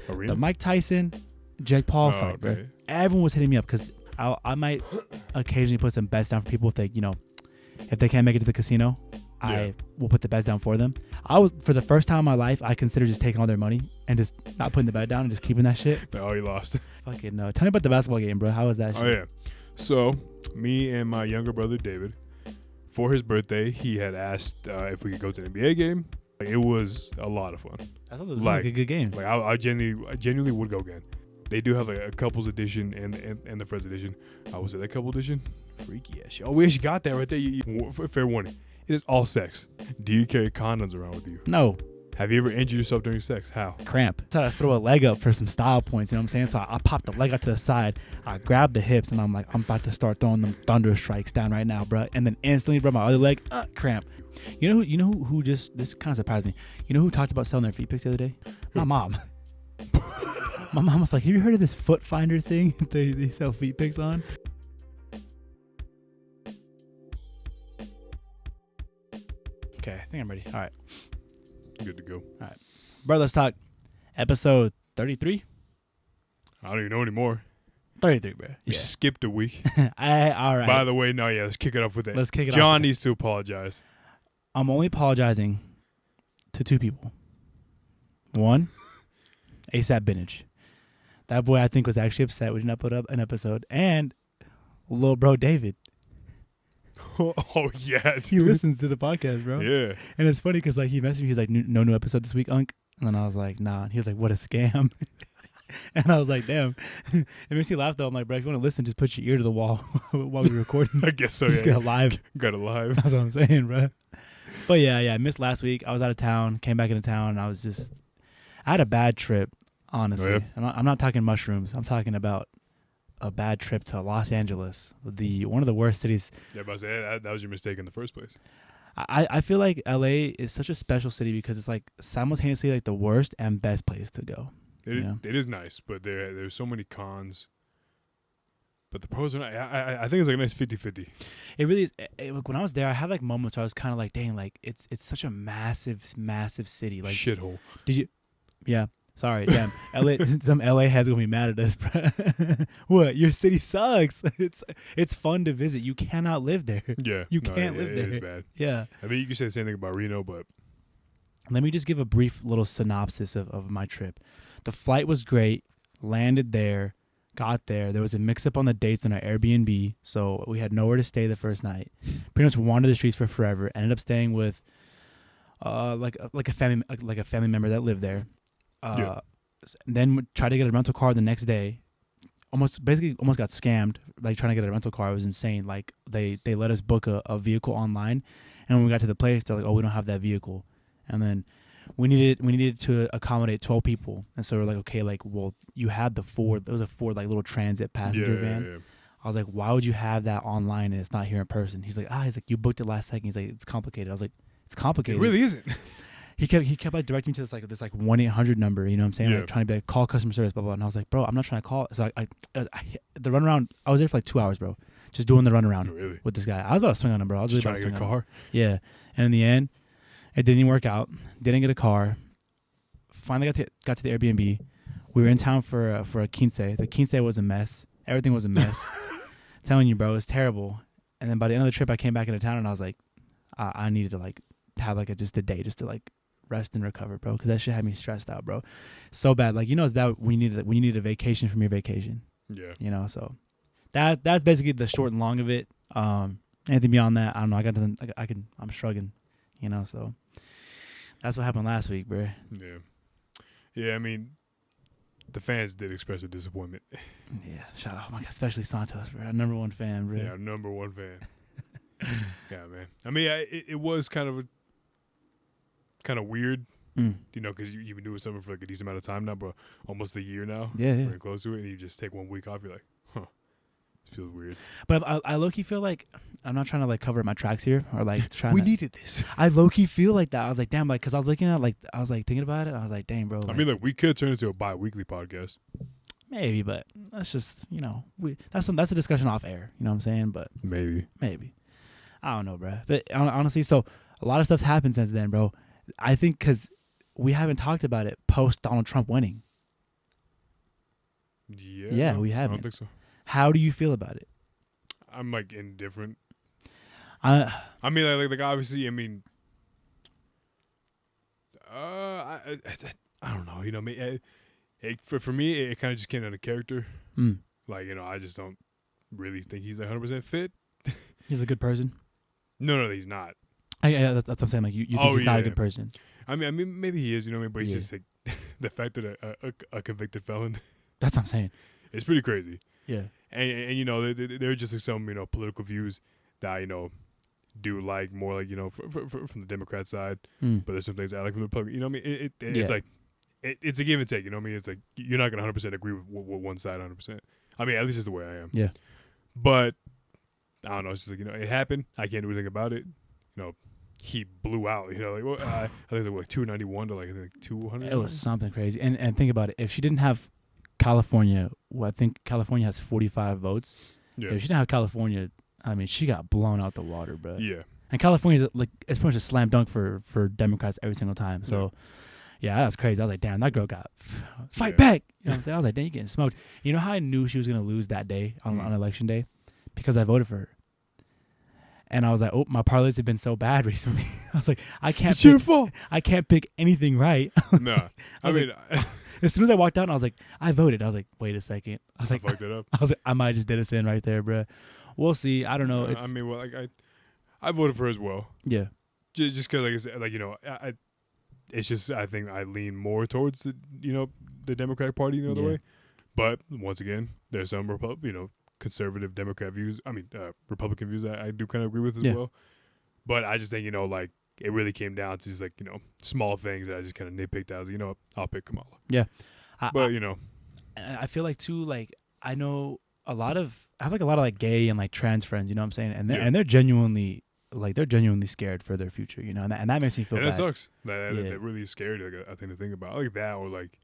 Arena? The Mike Tyson, Jake Paul fight, okay. bro. Everyone was hitting me up because I might occasionally put some bets down for people if they, if they can't make it to the casino. I will put the bets down for them. For the first time in my life, I consider just taking all their money and just not putting the bet down and just keeping that shit. Oh, you lost. Fucking no. Tell me about the basketball game, bro. How was that shit? Oh, yeah. So, me and my younger brother, David, for his birthday, he had asked if we could go to an NBA game. Like, it was a lot of fun. That sounds like a good game. Like, I genuinely would go again. They do have like a couples edition and the first edition. Was it that couple edition? Freaky ass shit. Oh, we actually got that right there. Fair warning. It is all sex. Do you carry condoms around with you? No. Have you ever injured yourself during sex? How? Cramp. So I throw a leg up for some style points, you know what I'm saying? So I pop the leg out to the side. I grab the hips, and I'm like, I'm about to start throwing them thunder strikes down right now, bro. And then instantly, bro, my other leg, cramp. You know who just, this kind of surprised me. You know who talked about selling their feet pics the other day? My mom. My mom was like, have you heard of this foot finder thing they sell feet pics on? Okay, I think I'm ready. All right. Good to go. All right. Bro, let's talk episode 33? I don't even know anymore. 33, bro. We skipped a week. All right. By the way, let's kick it off with that. Let's kick it off. John needs to apologize. I'm only apologizing to two people. One, ASAP Binage. That boy, I think, was actually upset we did not put up an episode. And little bro David. Oh, yeah. Dude. He listens to the podcast, bro. Yeah. And it's funny because he messaged me. He's like, no new episode this week, Unc. And then I was like, nah. And he was like, what a scam. And I was like, damn. It makes me laugh, though. I'm like, bro, if you want to listen, just put your ear to the wall while we're recording. I guess so, Just get it live. Got it live. That's what I'm saying, bro. But yeah, I missed last week. I was out of town, came back into town, and I had a bad trip, honestly. Oh, yeah? I'm not talking mushrooms. I'm talking about a bad trip to Los Angeles, one of the worst cities. Yeah, but I say that was your mistake in the first place. I feel like LA is such a special city because it's like simultaneously like the worst and best place to go. It is nice, but there's so many cons. But the pros are not. I think it's like a nice 50-50. It really is. When I was there, I had like moments where I was kind of like, dang, like it's such a massive city. Like shithole. Did you? Yeah. Sorry, damn. Some LA heads gonna be mad at us, bro. What? Your city sucks. It's fun to visit. You cannot live there. Yeah, you can't live there. It is bad. Yeah. I mean, you can say the same thing about Reno, but let me just give a brief little synopsis of my trip. The flight was great. Landed there. Got there. There was a mix-up on the dates on our Airbnb, so we had nowhere to stay the first night. Pretty much wandered the streets for forever. Ended up staying with like a family member that lived there. Then tried to get a rental car the next day. Almost got scammed. Like trying to get a rental car, it was insane. Like they let us book a vehicle online, and when we got to the place, they're like, "Oh, we don't have that vehicle," and then we needed to accommodate 12 people, and so we're like, "Okay, like, well, you had the Ford. There was a Ford like little transit passenger van." Yeah. I was like, "Why would you have that online and it's not here in person?" He's like, you booked it last second." He's like, "It's complicated." I was like, "It's complicated." It really isn't. He kept like directing me to this 1-800 number, you know what I'm saying? Yeah. Like trying to be like, call customer service, blah, blah, blah. And I was like, bro, I'm not trying to call. So the runaround, I was there for like 2 hours, bro. Just doing the runaround with this guy. I was about to swing on him, bro. I was just really trying about to get a car. Yeah. And in the end, it didn't work out. Didn't get a car. Finally got to the Airbnb. We were in town for a quince. The quince was a mess. Everything was a mess. Telling you, bro, it was terrible. And then by the end of the trip, I came back into town and I was like, I needed to like have like just a day just to like rest and recover, bro, because that shit had me stressed out, bro. So bad. Like, it's bad when you need a vacation from your vacation. Yeah. So that's basically the short and long of it. Anything beyond that, I don't know. I'm shrugging, so that's what happened last week, bro. Yeah. Yeah, I mean, the fans did express their disappointment. Yeah, shout out, oh my God, especially Santos, bro. Our number one fan, bro. Yeah, our number one fan. Yeah, man. I mean, it was kind of weird, because you've been doing something for like a decent amount of time now, but almost a year now. Yeah. Very close to it, and you just take 1 week off. You're like, huh, it feels weird. But I low-key feel like, I'm not trying to like cover my tracks here or like trying we needed this. I low-key feel like that. I was like, damn, like, because I was looking at I was like thinking about it. I was like, dang, bro. Like, I mean, like, we could turn it into a bi-weekly podcast. Maybe, but that's just, that's a discussion off air. You know what I'm saying? But maybe. I don't know, bro. But honestly, so a lot of stuff's happened since then, bro. I think because we haven't talked about it post Donald Trump winning. Yeah. Yeah, no, we I haven't. don't think so. How do you feel about it? I'm like indifferent. I I mean, like obviously, I mean, I don't know. You know, me. For me, it kind of just came down to character. mm, Like, you know, I just don't really think he's 100% fit. he's a good person. No, he's not. That's what I'm saying. Like you think Oh, he's not a yeah. good person. I mean, maybe he is. You know what I mean? But he's Yeah. just like the fact that a convicted felon. That's what I'm saying. It's pretty crazy. Yeah. And you know, there are just like some, you know, political views that I, you know, do like more, like, you know, from the Democrat side. Mm. But there's some things I like from the Republican. You know what I mean? It's Yeah. like it's a give and take. You know what I mean? It's like you're not gonna 100% agree with one side 100%. I mean, at least it's the way I am. Yeah. But I don't know. It's just like, you know, it happened. I can't do anything about it. You know, he blew out. You know, like I think it was like 291 to like I think 200. It was something crazy. And think about it. If she didn't have California, well, I think California has 45 votes. Yeah. If she didn't have California, I mean, she got blown out the water, bro. Yeah. And California's like it's pretty much a slam dunk for Democrats every single time. So, yeah, that's crazy. I was like, damn, that girl got fight back. You know what I'm saying? I was like, damn, you getting smoked. You know how I knew she was gonna lose that day on election day? Because I voted for her. And I was like, oh, my parlays have been so bad recently. I was like, It's your fault. I can't pick anything right. No, I mean, as soon as I walked out, and I was like, I voted. I was like, wait a second. I was I like, fucked it up. I was like, I might just did a sin right there, bro. We'll see. I don't know. It's I mean, well, like I voted for her as well. yeah, Just because, like I said, like, you know, it's just I think I lean more towards the, you know, the Democratic Party the other way. But once again, there's some conservative Democrat views. I mean, Republican views I do kind of agree with as well. But I just think, you know, like it really came down to just like, you know, small things that I just kind of nitpicked out. You know, I'll pick Kamala. Yeah, But you know, I feel like too. Like I know I have like a lot of like gay and like trans friends. You know what I'm saying? And they're genuinely scared for their future. You know, and that makes me feel and bad. that sucks. That really is scary. Like I think to think about like that, or like,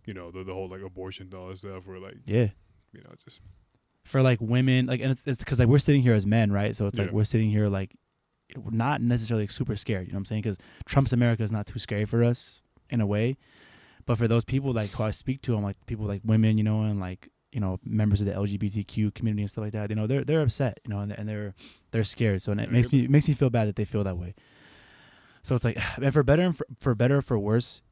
you know, the whole like abortion and all that stuff, or like, you know, just for like women, like, and it's because like we're sitting here as men, right? So it's like we're sitting here like not necessarily like, super scared. You know what I'm saying? Because Trump's America is not too scary for us in a way, but for those people like who I speak to, I'm like people like women, you know, and like, you know, members of the LGBTQ community and stuff like that. You know, they're upset, you know, and they're scared. So and it makes me feel bad that they feel that way. So it's like, and for better or for worse,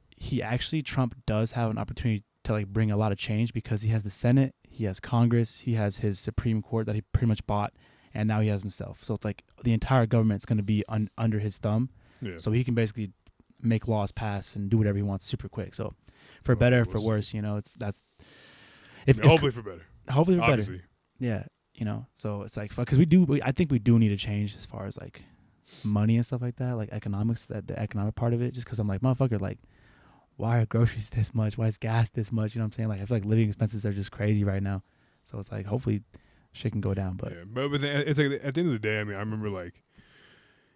Trump does have an opportunity to like bring a lot of change because he has the Senate, he has Congress, he has his Supreme Court that he pretty much bought, and now he has himself. So it's like the entire government's going to be under his thumb. Yeah. So he can basically make laws pass and do whatever he wants super quick. So for better or for worse, you know, hopefully for better. Hopefully for Obviously. better. Yeah, you know. So it's like because I think we do need a change as far as like money and stuff like that, like economics, the economic part of it. Just because I'm like, motherfucker, like, why are groceries this much? Why is gas this much? You know what I'm saying? Like, I feel like living expenses are just crazy right now. So it's like, hopefully, shit can go down. But but it's like at the end of the day, I mean, I remember like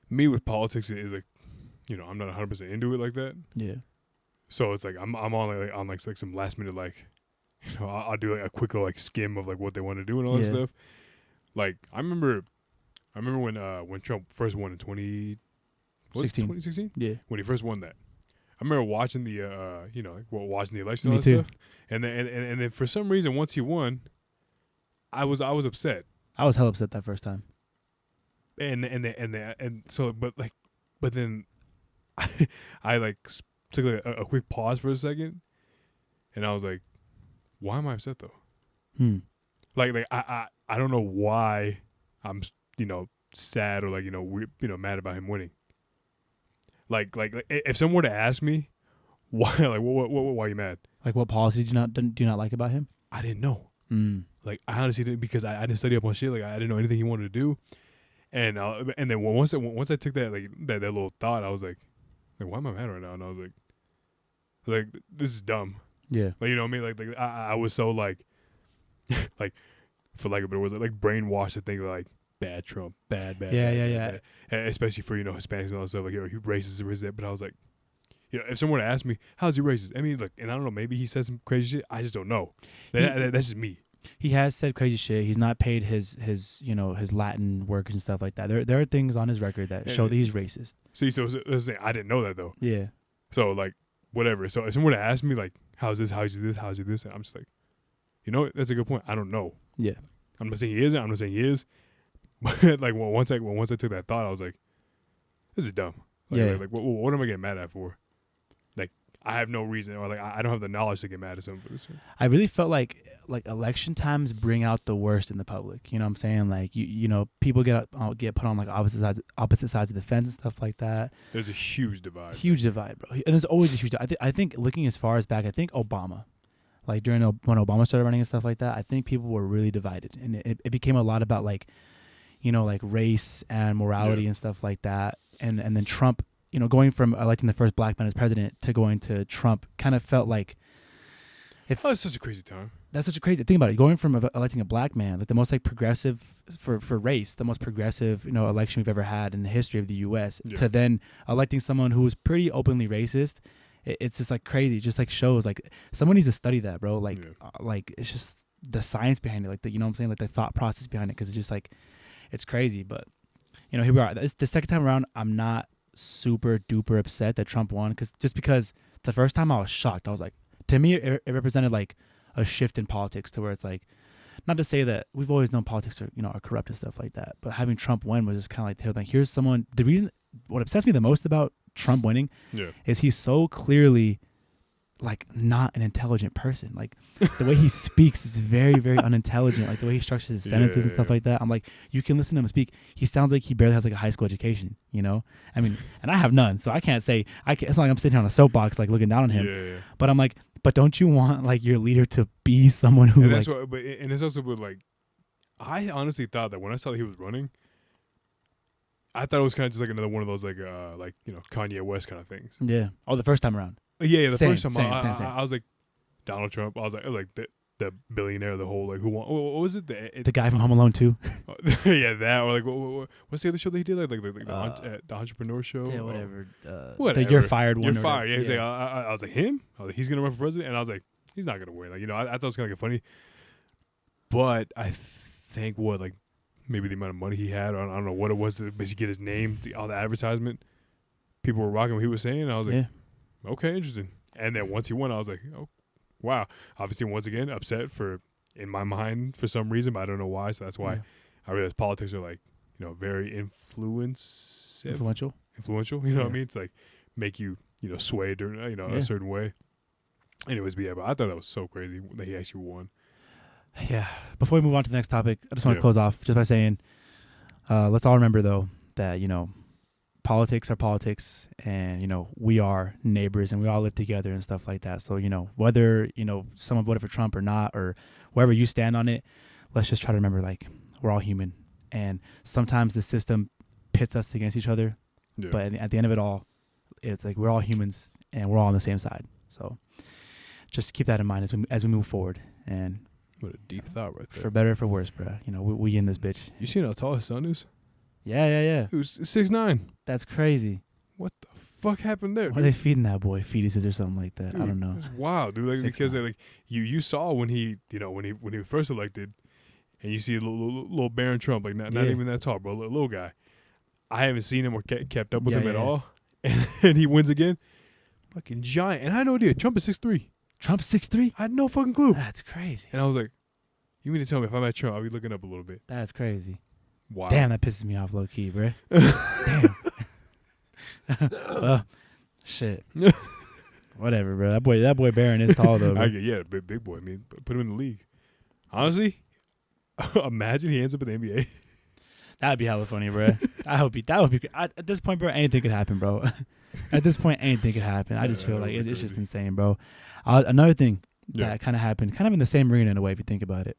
me with politics is like, you know, I'm not 100% into it like that. Yeah. So it's like I'm on like some last minute like, you know, I'll do like a quick little like skim of like what they want to do and all that stuff. Like I remember when Trump first won in 2016. Yeah. When he first won that, I remember watching the you know, like, watching the election Me and all that too. stuff. And then for some reason once he won, I was upset. I was hell upset that first time. And so but then I like took like a quick pause for a second, and I was like, why am I upset though? Like I don't know why I'm, you know, sad or like, you know, mad about him winning. Like if someone were to ask me why, like why are you mad? Like what policies do you not like about him? I didn't know. Like I honestly didn't, because I didn't study up on shit. Like I didn't know anything he wanted to do. And then once I took that like that little thought, I was like why am I mad right now? And I was like this is dumb. Yeah. Like, you know what I mean? Like I was so like like, for like a better word, like brainwashed to think like bad Trump, bad. Bad. And especially for, you know, Hispanics and all that stuff, like, you know, he racist or racist. But I was like, you know, if someone were to ask me, how's he racist? I mean, look, and I don't know, maybe he said some crazy shit. I just don't know. That's just me. He has said crazy shit. He's not paid his you know, his Latin workers and stuff like that. There are things on his record that show that he's racist. See, so I didn't know that though. Yeah. So like whatever. So if someone were to ask me like, how's this? How's this? How's this? And I'm just like, You know, that's a good point. I don't know. Yeah. I'm not saying he isn't. I'm not saying he is. But like once I took that thought, I was like, this is dumb. Like, Yeah. Like what am I getting mad at for? Like I have no reason, or like I don't have the knowledge to get mad at someone for this. I really felt like election times bring out the worst in the public. You know what I'm saying? Like you know, people get put on like opposite sides of the fence and stuff like that. There's a huge divide. Huge divide, bro. And there's always a huge. I think looking as far as back, I think Obama, like when Obama started running and stuff like that, I think people were really divided, and it became a lot about like, you know, like race and morality and stuff like that. And then Trump, you know, going from electing the first black man as president to going to Trump kind of felt like, it's such a crazy time. That's such a crazy thing about it. Going from electing a black man, like the most like progressive for race, the most progressive, you know, election we've ever had in the history of the U.S. to then electing someone who was pretty openly racist. It's just like crazy. It just like shows like someone needs to study that, bro. Like like it's just the science behind it, like the, you know what I'm saying, like the thought process behind it, because it's just like it's crazy. But you know, here we are. It's the second time around, I'm not super duper upset that Trump won, because the first time I was shocked. I was like, to me, it represented like a shift in politics to where it's like, not to say that we've always known politics are, you know, are corrupt and stuff like that, but having Trump win was just kind of like, here's someone. The reason, what upsets me the most about Trump winning is he's so clearly like not an intelligent person. Like the way he speaks is very, very unintelligent. Like the way he structures his sentences and stuff like that. I'm like, you can listen to him speak. He sounds like he barely has like a high school education, you know? I mean, and I have none, so I can't say, it's not like I'm sitting on a soapbox like looking down on him. But I'm like, but don't you want like your leader to be someone who and like... and it's also with like, I honestly thought that when I saw that he was running, I thought it was kind of just like another one of those like you know, Kanye West kind of things. Yeah. Oh, the first time around. Yeah, the first time same. I was like Donald Trump. I was like the billionaire, the whole like who won? What was it? The guy from Home Alone 2. Yeah, that or like what's the other show that he did? Like the Entrepreneur Show. Yeah, whatever. Whatever. You're fired one. You're fired. Yeah, he's like I was like him. I was like, he's gonna run for president, and I was like, he's not gonna win. Like, you know, I thought it was kind of funny, but I think like maybe the amount of money he had, or I don't know what it was to basically get his name, all the advertisement, people were rocking what he was saying. And I was like, okay, interesting. And then once he won, I was like, oh, wow. Obviously, once again, upset in my mind for some reason, but I don't know why. So that's why I realized politics are like, you know, very influential. You know what I mean? It's like make you, you know, sway during, you know, a certain way. Anyways, but I thought that was so crazy that he actually won. Yeah. Before we move on to the next topic, I just want to close off just by saying, let's all remember though that, you know, politics are politics, and you know, we are neighbors and we all live together and stuff like that. So, you know, whether, you know, someone voted for Trump or not, or wherever you stand on it, let's just try to remember, like, we're all human, and sometimes the system pits us against each other, but at the end of it all, it's like we're all humans and we're all on the same side. So just keep that in mind as we move forward. And what a deep thought right there. For better or for worse, bro. You know, we in this bitch. You seen how tall his son is? Yeah. He was 6'9". That's crazy. What the fuck happened there? Why are they feeding that boy fetuses or something like that? Dude, I don't know. It's wild, dude. Like, because like you saw when he, you know, when he was first elected, and you see little Barron Trump, like not even that tall, bro, little guy. I haven't seen him or kept up with him at all, and he wins again. Fucking giant, and I had no idea. Trump is 6'3". Trump 6'3"? I had no fucking clue. That's crazy. And I was like, you mean to tell me if I'm at Trump, I'll be looking up a little bit. That's crazy. Wow. Damn, that pisses me off low key, bro. Damn. Shit. Whatever, bro. That boy Barron is tall though. Yeah, big boy. I mean, put him in the league. Honestly, imagine he ends up in the NBA. That'd be hella funny, bro. That would be. At this point, bro, anything could happen, bro. At this point, anything could happen. I just feel like it's just insane, bro. Another thing that kind of happened, kind of in the same arena in a way, if you think about it.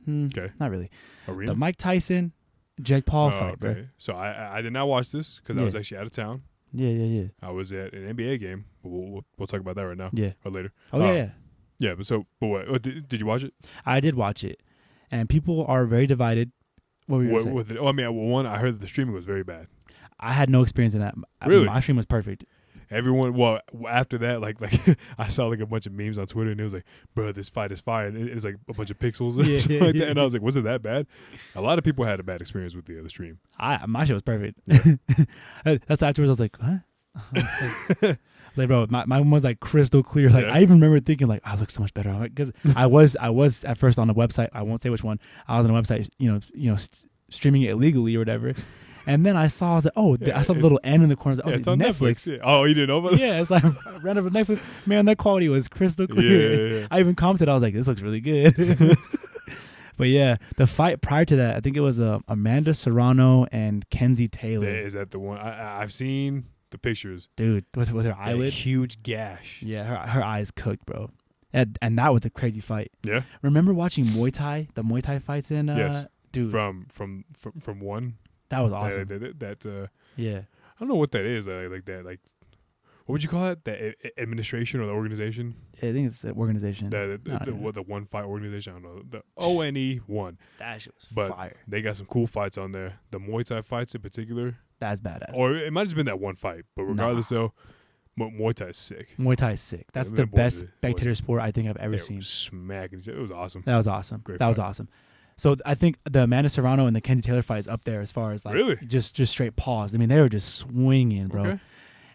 Okay. Not really. Arena? The Mike Tyson, Jake Paul fight, bro. So I did not watch this because I was actually out of town. Yeah. I was at an NBA game. We'll talk about that right now. Yeah. Or later. Oh, yeah. Yeah, but what? Did you watch it? I did watch it. And people are very divided. What were you going to say? I heard that the streaming was very bad. I had no experience in that. Really? My stream was perfect. Everyone, after that, like I saw like a bunch of memes on Twitter, and it was like, bro, this fight is fire. And it's like a bunch of pixels like that. And I was like, was it that bad? A lot of people had a bad experience with the stream. My shit was perfect. Yeah. That's afterwards I was like, huh? Like, bro, my one was like crystal clear. Like, Yeah. I even remember thinking like, I look so much better on it because I was at first on the website. I won't say which one. I was on a website, streaming it illegally or whatever. And then I saw, I was like, oh, I saw the little N in the corner. I was Yeah, it's like, on Netflix. Yeah. Oh, you didn't know about that? Yeah, it's like I ran over Netflix. Man, that quality was crystal clear. Yeah. I even commented. I was like, this looks really good. But yeah, the fight prior to that, I think it was Amanda Serrano and Kenzie Taylor. Is that the one? I've seen the pictures. Dude, with her That eyelid. huge gash. Yeah, her eyes cooked, bro. And that was a crazy fight. Yeah. Remember watching Muay Thai, the Muay Thai fights in Yes. dude, From one. that was awesome. That Yeah. I don't know what that is. Like that. Like, what would you call it? The administration or the organization? I think it's an organization. The I don't know. the one fight organization. I don't know. The ONE one. That shit was But fire. they got some cool fights on there. The Muay Thai fights in particular, That's badass. or it might have just been that one fight. But regardless, though, Muay Thai is sick. Muay Thai is sick. That's Yeah, the them boys best are- spectator sport I think I've ever They seen. were smacking. It was awesome. That was awesome. Great That was fight. awesome. So I think the Amanda Serrano and the Kenzie Taylor fight is up there as far as like Really? just straight pause. I mean, they were just swinging, bro. Okay.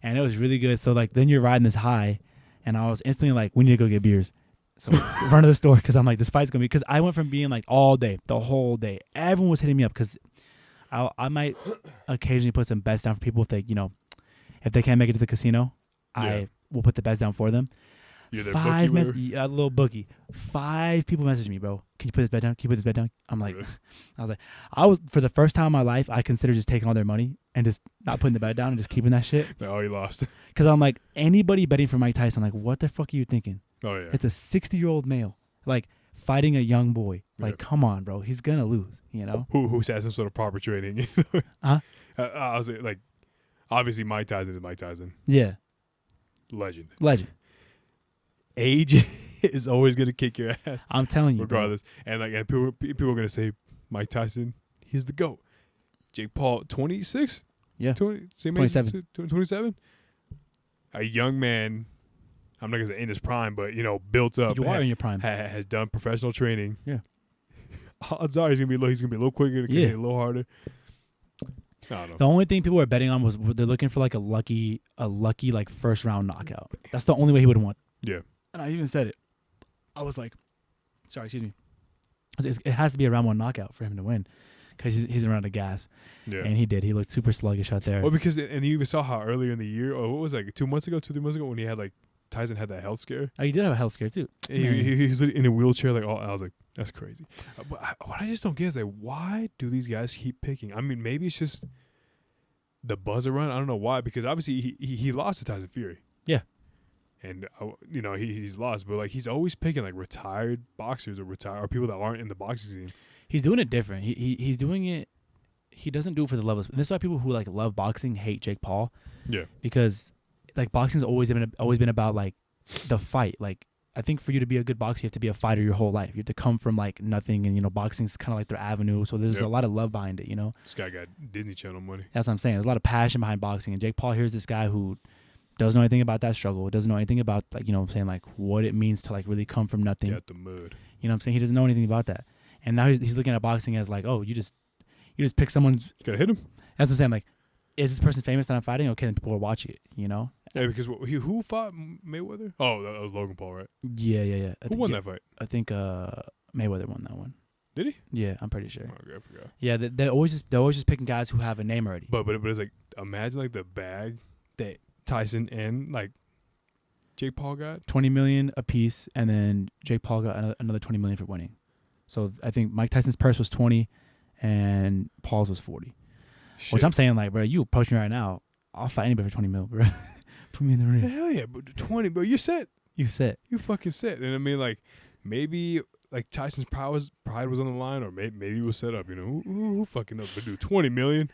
And it was really good. So like then you're riding this high, and I was instantly like, we need to go get beers. So run to the store because I'm like, this fight's gonna be. Because I went from being like all day, the whole day, everyone was hitting me up because I might occasionally put some bets down for people if they if they can't make it to the casino, Yeah. I will put the bets down for them. You're their Five bookie, whatever? a little bookie. 5 people messaged me, bro. Can you put this bet down? Can you put this bet down? I'm like, Really? I was for the first time in my life, I considered just taking all their money and just not putting the bet down and just keeping that shit. Oh, you lost. Because I'm like, anybody betting for Mike Tyson, I'm like, what the fuck are you thinking? Oh yeah. It's a 60-year-old male, like fighting a young boy. Like, Yeah. come on, bro. He's gonna lose. Who's had some sort of proper training? Huh? I was like, obviously Mike Tyson is Mike Tyson, Yeah, legend. legend. Age is always gonna kick your ass, I'm telling you, bro. regardless. And people are gonna say Mike Tyson, he's the GOAT. Jake Paul, 26. Yeah. 20, same 27. age, 27. A young man. I'm not gonna say in his prime, but built up. You are in your prime. Has done professional training. Yeah. Odds are he's gonna be a little quicker, Yeah. a little harder. I don't know. The only thing people were betting on was they're looking for like a lucky like first round knockout. That's the only way he would want. Yeah. And I even said it. I was like, sorry, excuse me. It has to be a round 1 knockout for him to win because he's around of gas. Yeah. And he did. He looked super sluggish out there. Well, because and you even saw how earlier in the year, or what was it, like 2 months ago, 3 months ago, when he had like Tyson had that health scare. Oh, he did have a health scare too. And he was in a wheelchair, like I was like, that's crazy. But what I just don't get is like, why do these guys keep picking? I mean, maybe it's just the buzz around. I don't know why, because obviously he lost to Tyson Fury. Yeah. And he's lost, but like he's always picking like retired boxers or people that aren't in the boxing scene. He's doing it different. He's doing it. He doesn't do it for the love of. And this is why people who like love boxing hate Jake Paul. Yeah. Because like boxing's always been about like the fight. Like I think for you to be a good boxer, you have to be a fighter your whole life. You have to come from like nothing, and boxing's kind of like their avenue. So there's Yep. a lot of love behind it. This guy got Disney Channel money. That's what I'm saying. There's a lot of passion behind boxing. And Jake Paul, here's this guy who doesn't know anything about that struggle. Doesn't know anything about like what I'm saying, like what it means to like really come from nothing. Got the mud. You know what I'm saying? He doesn't know anything about that. And now he's looking at boxing as like, oh, you just pick someone. Gotta hit him. That's what I'm saying. Like, is this person famous that I'm fighting? Okay, then people will watch it. Yeah, because who fought Mayweather? Oh, that was Logan Paul, right? Yeah. Who won that fight? I think Mayweather won that one. Did he? Yeah, I'm pretty sure. Oh, okay, I forgot. Yeah, they're always just picking guys who have a name already. But it's like, imagine like the bag that Tyson and like Jake Paul got. 20 million a piece, and then Jake Paul got another 20 million for winning. So I think Mike Tyson's purse was 20, and Paul's was 40. Shit. Which I'm saying, like, bro, you approach me right now, I'll fight anybody for 20 mil, bro. Put me in the ring. Hell yeah, but 20, bro, you're set. You set. You fucking set. And I mean, like, maybe like Tyson's pride was on the line, or maybe he was set up. Who fucking knows? But dude, 20 million,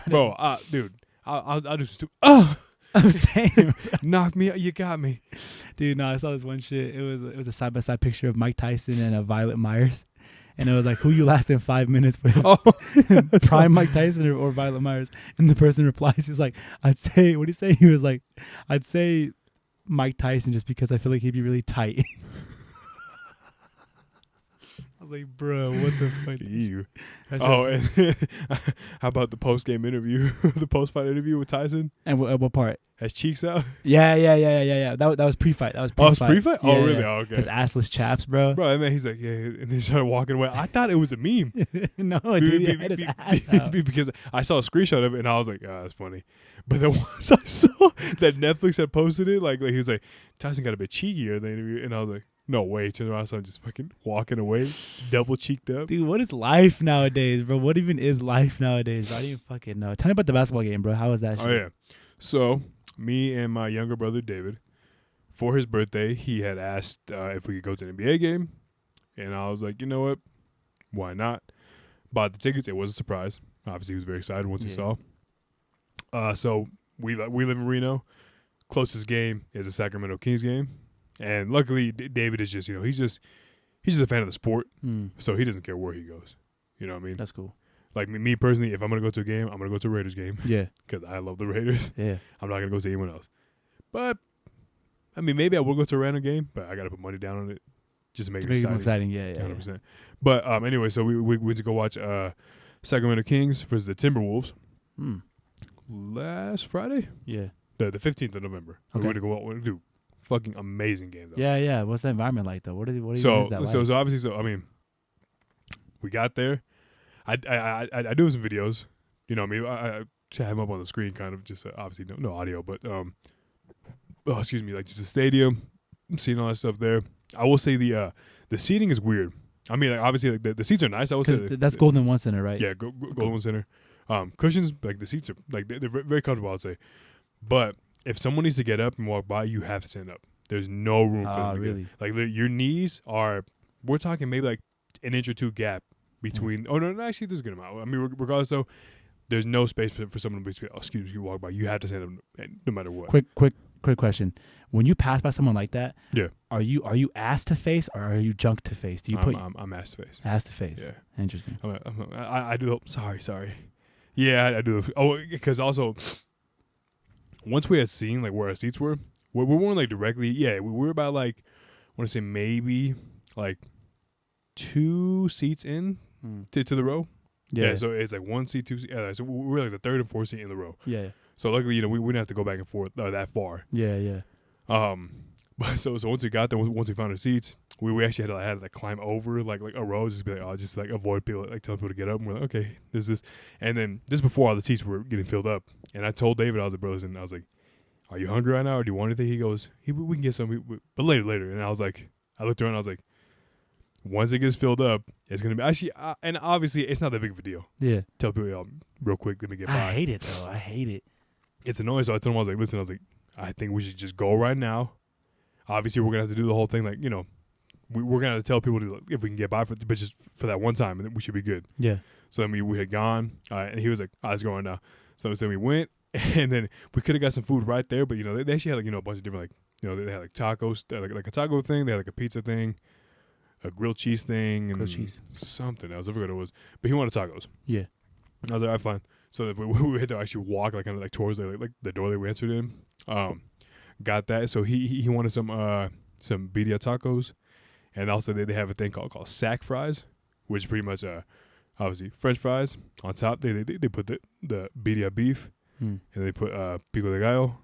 bro, dude, I'll just do. I'm saying, Knock me out. You got me. dude. No, I saw this one shit. It was a side by side picture of Mike Tyson and Violet Myers, and it was like, who you last in 5 minutes with? Oh, Prime Mike Tyson or Violet Myers? And the person replies, he's like, I'd say, what did he say? He was like, I'd say Mike Tyson just because I feel like he'd be really tight. I was like, bro, what the fuck? You. That shit Oh, was- and how about the post game interview, the post fight interview with Tyson? and what part? Has cheeks out? Yeah. That was pre-fight. That was Oh, pre-fight. it's pre-fight. Oh, Yeah, really? yeah. Oh, okay. His assless chaps, bro. Bro, and then he's like, yeah, and he started walking away. I thought it was a meme. No, dude, he had his ass out. Because I saw a screenshot of it and I was like, oh, that's funny. But then once I saw that Netflix had posted it, like he was like, Tyson got a bit cheekier in the interview, and I was like, no way. Turned around, so I'm just fucking walking away, double cheeked up. Dude, what is life nowadays, bro? What even is life nowadays? I don't even fucking know. Tell me about the basketball game, bro. How was that shit? Oh yeah. So me and my younger brother David, for his birthday, he had asked if we could go to an NBA game, and I was like, you know what, why not? Bought the tickets. It was a surprise. Obviously, he was very excited once he saw. So we live in Reno. Closest game is a Sacramento Kings game, and luckily David is just he's just a fan of the sport, so he doesn't care where he goes. You know what I mean? That's cool. Like me personally, if I'm gonna go to a game, I'm gonna go to a Raiders game. Yeah. Because I love the Raiders. Yeah. I'm not gonna go see anyone else. But I mean, maybe I will go to a random game, but I gotta put money down on it just to make To it make it more exciting. exciting. Yeah. 100%. But anyway, so we went to go watch Sacramento Kings versus the Timberwolves last Friday, Yeah. the 15th of November. Okay. We're gonna go out. We're gonna do fucking amazing game though. Yeah. What's the environment like though? What is that So like? obviously, I mean, we got there. I do some videos. You know, I have them up on the screen, kind of just obviously no audio, but excuse me, like just the stadium, seeing all that stuff there. I will say the seating is weird. I mean, like, obviously, like the seats are nice. I will say That's Golden One Center, right? Yeah, Golden One Center. Cushions, like the seats are like they're very comfortable, I'd say. But if someone needs to get up and walk by, you have to stand up. There's no room for them to really? get. Like your knees are. We're talking maybe like an inch or two gap between. Oh no, actually, there's a good amount. I mean, regardless though, there's no space for someone to basically, excuse me, walk by. You have to stand up no matter what. Quick question. When you pass by someone like that, Yeah. are you ass to face or are you junk to face? Do you put I'm ass to face. ass to face? Yeah. Interesting. I do. Sorry. Yeah, I do. Oh, because also, once we had seen like where our seats were, we weren't like directly. Yeah, we were about like, I want to say maybe like 2 seats in to the row. Yeah. So it's like 1 seat, 2 seat. So we were like the 3rd and 4th seat in the row. Yeah. So luckily, we didn't have to go back and forth that far. Yeah. But so once we got there, once we found our seats, we actually had to like climb over like a row, just be like, just like avoid people, like telling people to get up. And we're like, okay, there's this, and then this before all the seats were getting filled up. And I told David, I was like, bro, listen, I was like, are you hungry right now, or do you want anything? He goes, we can get some, but later. And I was like, I looked around, I was like, once it gets filled up, it's gonna be actually, and obviously it's not that big of a deal. Yeah. Tell people, real quick, let me get by. I hate it though. I hate it. It's annoying. So I told him, I was like, listen, I think we should just go right now. Obviously, we're going to have to do the whole thing. Like, we're going to have to tell people to, like, if we can get by but just for that one time, and then we should be good. Yeah. So then we had gone, and he was like, let's go right now. So we went, and then we could have got some food right there. But, they actually had, like, a bunch of different, like, they had, like, tacos, like a taco thing. They had, like, a pizza thing, a grilled cheese thing, and something else. I forgot what it was. But he wanted tacos. Yeah. I was like, all right, fine. So we had to actually walk like kind of like towards like the door that we answered in. Got that. So he wanted some birria tacos, and also they have a thing called sack fries, which is pretty much obviously French fries on top. They put the birria beef, and they put pico de gallo,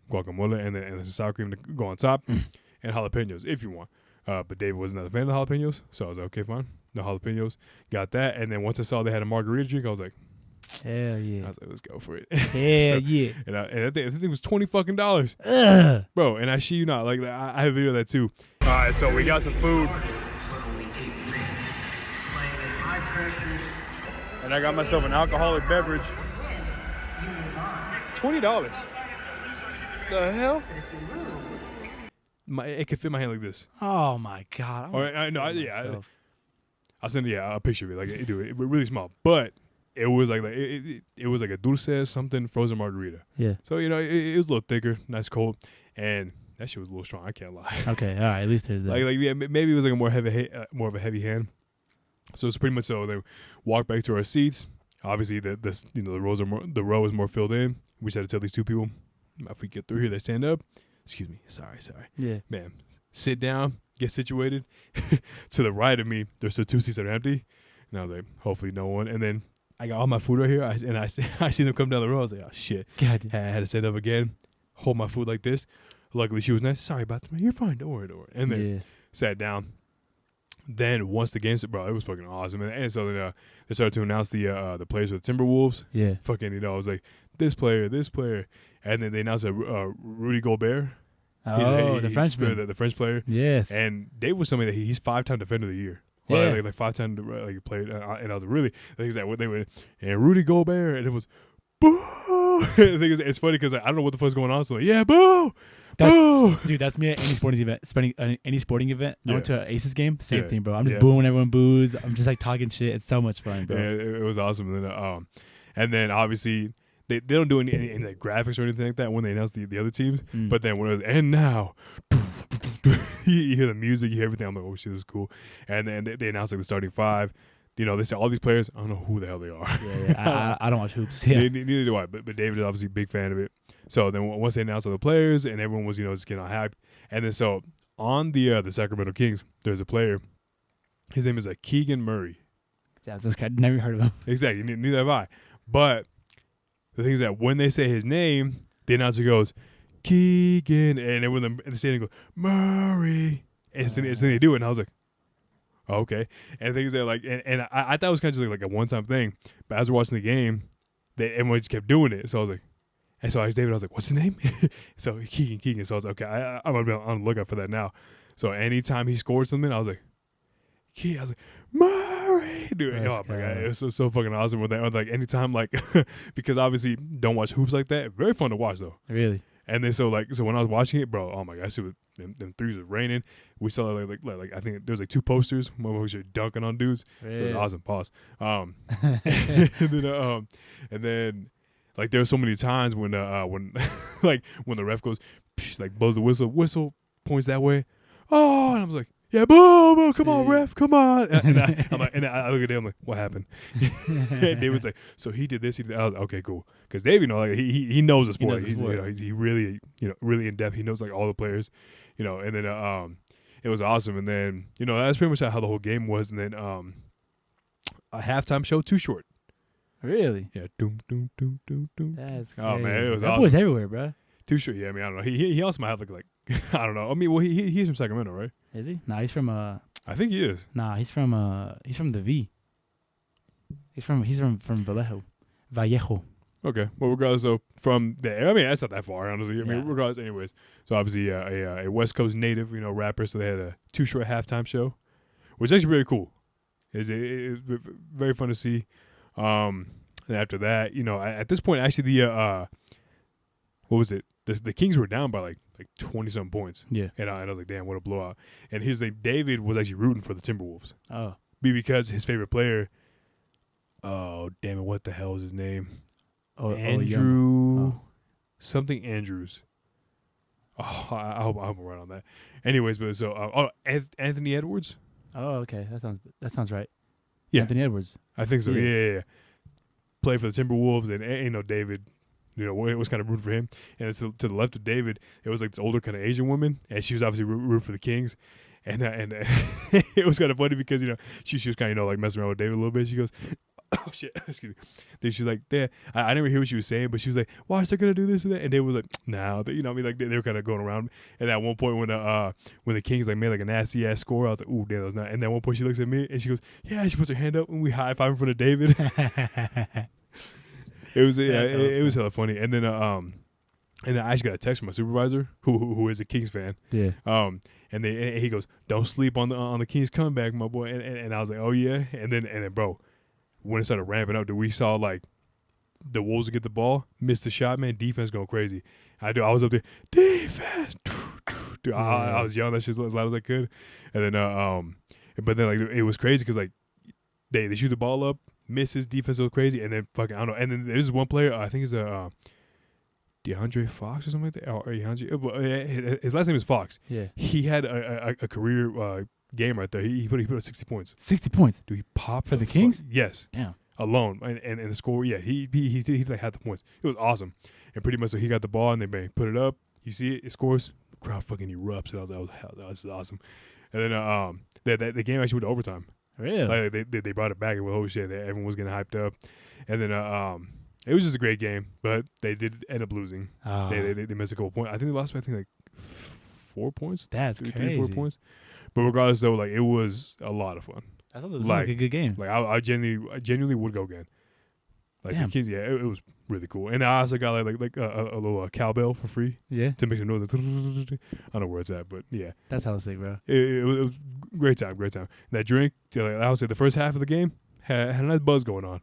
guacamole, and then some sour cream to go on top, and jalapenos if you want. But David wasn't a fan of the jalapenos, so I was like, okay, fine, no jalapenos. Got that, and then once I saw they had a margarita drink, I was like, hell yeah. I was like, let's go for it. Hell yeah. And I think it was $20 fucking, Ugh. bro. And I shit you not, like I have a video of that too. All right, so we got some food, and I got myself an alcoholic beverage. $20. The hell? It could fit my hand like this. Oh my god. I know. I'll send a picture of it. Like it really small, but it was like it was like a dulce something frozen margarita. Yeah. So it was a little thicker, nice cold, and that shit was a little strong. I can't lie. Okay. All right. At least there's that. like yeah, maybe it was like a more of a heavy hand. So it's pretty much so. They walked back to our seats. Obviously, the row is more filled in. We just had to tell these 2 people, if we get through here, they stand up. Excuse me. Sorry. Yeah. Man, sit down. get situated. To the right of me, there's the 2 seats that are empty, and I was like, hopefully no one. And then I got all my food right here, I see them come down the road. I was like, oh shit. God. I had to stand up again, hold my food like this. Luckily, she was nice. Sorry about that. You're fine. Don't worry. And then sat down. Then once the game started, bro, it was fucking awesome. And so then they started to announce the players for the Timberwolves. Yeah. Fucking, I was like, this player. And then they announced Rudy Gobert. Oh, the Frenchman. The French player. Yes. And Dave was somebody that he's 5-time defender of the year. Yeah. Like 5-time like played. And I was really, the thing is that when they went, and Rudy Gobert, and it was, boo! The thing is, it's funny because I don't know what the fuck's going on. So like, yeah, boo! Boo! Dude, that's me at any sporting event. Any sporting event. I went to an Aces game. Same thing, bro. I'm just booing when everyone boos. I'm just like talking shit. It's so much fun, bro. Yeah, it was awesome. And then obviously they don't do any like graphics or anything like that when they announce the other teams. But then when it was, and now you hear the music, you hear everything. I'm like, oh shit, this is cool. And then they announced like the starting 5. They say all these players. I don't know who the hell they are. Yeah. I don't watch hoops. Yeah. Neither do I. But David is obviously a big fan of it. So then once they announced all the players and everyone was just getting all hyped, and then so on the Sacramento Kings, there's a player. His name is Keegan Murray. Yeah, that's crazy. Never heard of him. Exactly. Neither have I. But the thing is that when they say his name, the announcer goes Keegan, and everyone in the stadium goes Murray. And then they do it, and I was like, oh, okay. And things that and I thought it was kind of just like a one-time thing. But as we're watching the game, everyone just kept doing it. So I was like, and so I asked David, I was like, what's his name? So Keegan. So I was like, okay, I'm going to be on the lookout for that now. So anytime he scored something, I was like, I was like, Murray. Dude, oh my God. It was so fucking awesome with that. Or like anytime, because obviously don't watch hoops like that. Very fun to watch though. Really? And then so when I was watching it, bro, oh my gosh, them threes were raining. We saw like I think there was like 2 posters. Motherfuckers were dunking on dudes. Really? It was awesome. Pause. And then like there were so many times when like when the ref goes like blows the whistle points that way. Oh, and I was like, yeah, boo, come on, ref, come on. And I look at him like, what happened? And David's like, so he did this, he did that. I was like, okay, cool. Because David, he knows the sport. He's really, really in depth. He knows like all the players, and then it was awesome. And then, that's pretty much how the whole game was. And then a halftime show, Too Short. Really? Yeah. Doom. That's oh crazy. man, it was that awesome. boy's everywhere, bro. Too Short. Yeah, I mean, I don't know. He also might have like I don't know. I mean, well, he's from Sacramento, right? Is he? Nah, he's from I think he is. Nah, he's from the V. He's from Vallejo. Okay. Well, regardless, so from there, I mean, that's not that far, honestly. I mean, regardless, anyways. So obviously, a West Coast native, rapper. So they had a Too Short halftime show, which is actually really cool. It's very fun to see. And after that, at this point, actually, what was it? The Kings were down by like 20-something points. Yeah. And I was like, damn, what a blowout. And his name, David, was actually rooting for the Timberwolves. Oh. Because his favorite player, oh, damn it, what the hell is his name? Andrew, something Andrews. Oh, I hope I'm right on that. Anyways, but so, Anthony Edwards? Oh, okay. That sounds right. Yeah. Anthony Edwards. I think so, yeah. Played for the Timberwolves, and David, it was kind of rooting for him. And to the left of David, it was like this older kind of Asian woman, and she was obviously rooting for the Kings. And it was kind of funny because, she was kind of, like messing around with David a little bit. She goes, oh, shit, excuse me. Then she was like, there. I never hear what she was saying, but she was like, why is they going to do this and that? And David was like, no. Like they were kind of going around. And at one point when the Kings like made like a nasty-ass score, I was like, ooh, damn, that was not. And then at one point she looks at me and she goes, yeah, she puts her hand up and we high-five in front of David. It was it was hella funny. And then I actually got a text from my supervisor who is a Kings fan. Yeah. And he goes, don't sleep on the Kings comeback, my boy. And I was like, oh yeah. And then bro, when it started ramping up, we saw like the Wolves would get the ball, miss the shot, man, defense going crazy. I was up there, defense. Dude, I was yelling that shit as loud as I could. And then but then like it was crazy because like they shoot the ball up, misses, defense goes crazy, and then fucking I don't know. And then there's one player, I think it's DeAndre Fox or something like that. Or his last name is Fox. Yeah. He had a career game right there. He put up 60 points. 60 points. Dude, he popped for the Kings? Yes. Damn. Alone. And the score, yeah, he like had the points. It was awesome. And pretty much so he got the ball and they put it up. You see it scores. The crowd fucking erupts. And I was like, that was awesome. And then the game actually went to overtime. Really? Like they brought it back and holy shit, everyone was getting hyped up. And then it was just a great game, but they did end up losing. Oh, They missed a couple points. I think they lost by 4 points. that's Three, crazy. 4 points. But regardless, though, like it was a lot of fun. That sounds like a good game. Like I genuinely would go again. Like Damn. the kids, yeah, it was really cool. And I also got a little cowbell for free Yeah, to make some noise. Like, I don't know where it's at, but yeah, that's hella sick, bro. it was great time. And that drink, I would say the first half of the game had a nice buzz going on.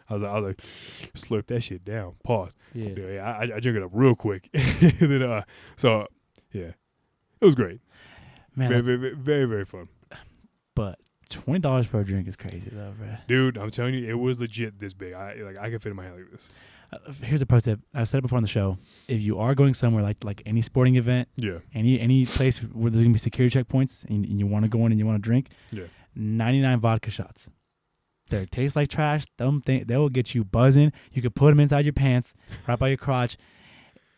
I was like, slurp that shit down. Pause. Yeah. Yeah, I drink it up real quick. And then, so yeah, it was great. Man, Very, very fun. but $20 for a drink is crazy though, bro. Dude, I'm telling you, it was legit this big. I can fit in my hand like this. Here's a pro tip. I've said it before on the show. If you are going somewhere like any sporting event, Yeah. any place where there's gonna be security checkpoints and you want to go in and you want to drink, Yeah. 99 vodka shots. They taste like trash. They will get you buzzing. You could put them inside your pants, right by your crotch,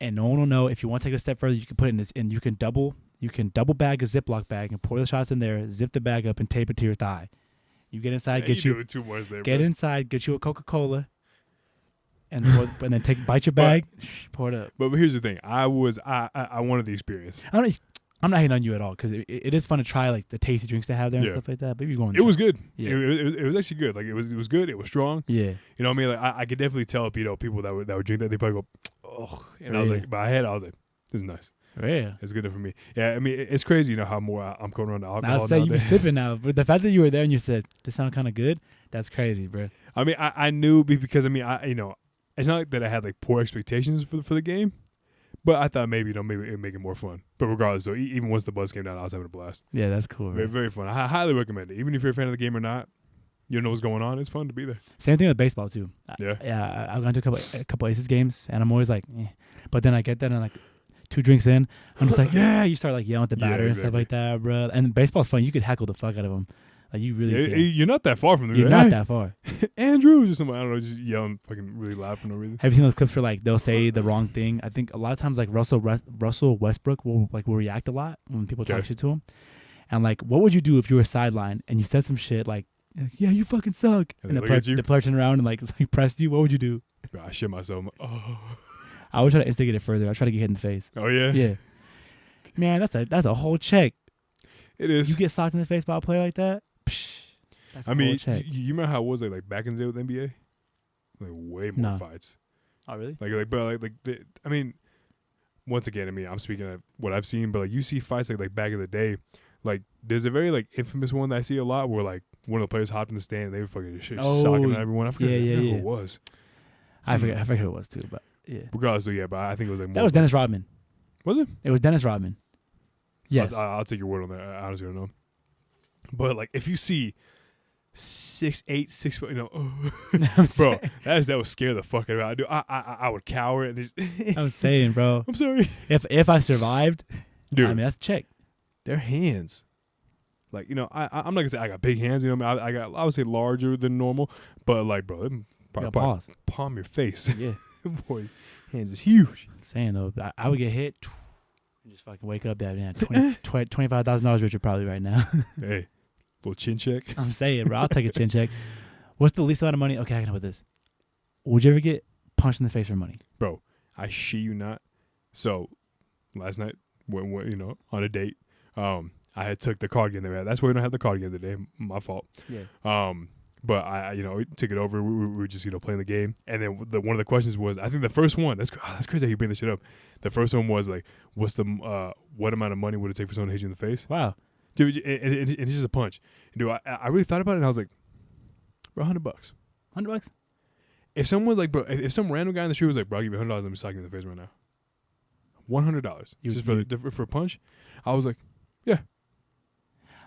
and no one will know. If you want to take it a step further, you can put it in this, and you can double bag a Ziploc bag and pour the shots in there, zip the bag up, and tape it to your thigh. You get inside, Hey, doing too much there, get bro. inside, get you a Coca-Cola, and then bite your bag, pour it up. But here's the thing. I wanted the experience. I'm not hating on you at all because it is fun to try like the tasty drinks they have there and Yeah. stuff like that. But you're going. It was good. Yeah. It was actually good. Like it was good. It was strong. Yeah. You know what I mean? Like I could definitely tell people that would drink that, they probably go, oh. And I was Yeah. like, by head, I was like, this is nice. Yeah. It's good enough for me. Yeah, I mean, it's crazy, you know, how more I'm going around the alcohol I'd say you be nowadays. sipping now, but the fact that you were there and you said this sound kind of good, that's crazy, bro. I mean, I knew because I mean, it's not like that I had like poor expectations for the game, but I thought maybe maybe it'd make it more fun. But regardless, though, even once the buzz came down, I was having a blast. Yeah, that's cool. Very, Bro. very fun. I highly recommend it. Even if you're a fan of the game or not, you know what's going on. It's fun to be there. Same thing with baseball too. Yeah. I've gone to a couple Aces games, and I'm always like, eh. But then I get that and like 2 drinks in, I'm just like, yeah. You start like yelling at the Yeah, batter and stuff exactly. like that, bro. And baseball's fun. You could heckle the fuck out of them. Like you really. can. You're not that far from them. You're Hey, not that far. Andrews or somebody, I don't know, just yelling fucking really loud for no reason. Have you seen those clips where like they'll say the wrong thing? I think a lot of times like Russell Westbrook will react a lot when people talk Okay. shit to him. And like, what would you do if you were sidelined and you said some shit like, yeah, you fucking suck, And and they look at you? the player turned around and like pressed you? What would you do? I shit myself. I'm like, oh. I would try to instigate it further. I try to get hit in the face. Oh, yeah? Yeah, man, that's a whole check. It is. You get socked in the face by a player like that. Psh, that's a I mean, whole check. you remember how it was like back in the day with NBA? Like way more No. fights. Oh really? I mean, once again, I mean, I'm speaking of what I've seen, but like you see fights like back in the day, like there's a very like infamous one that I see a lot where like one of the players hopped in the stand and they were fucking just socking at everyone. I forget who it was. I forget who it was too, but yeah, Regardless, so yeah, but I think it was like more. that was Dennis Rodman. Was it? It was Dennis Rodman. Yes. I'll take your word on that. I honestly don't know. But like, if you see 6'8", 6 foot, you know, I'm bro, saying- that would scare the fuck out of me. I would cower and just. I'm saying, bro. I'm sorry, If I survived, dude. I mean that's a check. Their hands, like I'm not gonna say I got big hands. You know, I got I would say larger than normal, but like, bro, them Got probably paws. palm your face. Yeah. Boy, hands is huge. Saying though, I would get hit. And just fucking wake up that man. $25,000 richer probably right now. Hey, little chin check. I'm saying, bro. I'll take a chin check. What's the least amount of money? Okay, I can know with this. Would you ever get punched in the face for money? Bro, I shit you not. So last night, when you know, on a date, I had took the card game that we had. That's why we don't have the card game today. My fault. Yeah. But I took it over. We were just playing the game, and then one of the questions was, I think the first one. That's crazy how you bring this shit up. The first one was like, what's the what amount of money would it take for someone to hit you in the face? Wow. Dude, and it's just a punch. And dude, I really thought about it, and I was like, bro, $100. $100? If someone was like, bro, if some random guy in the street was like, bro, I'll give you $100, let me sock you in the face right now. $100 just for a punch. I was like,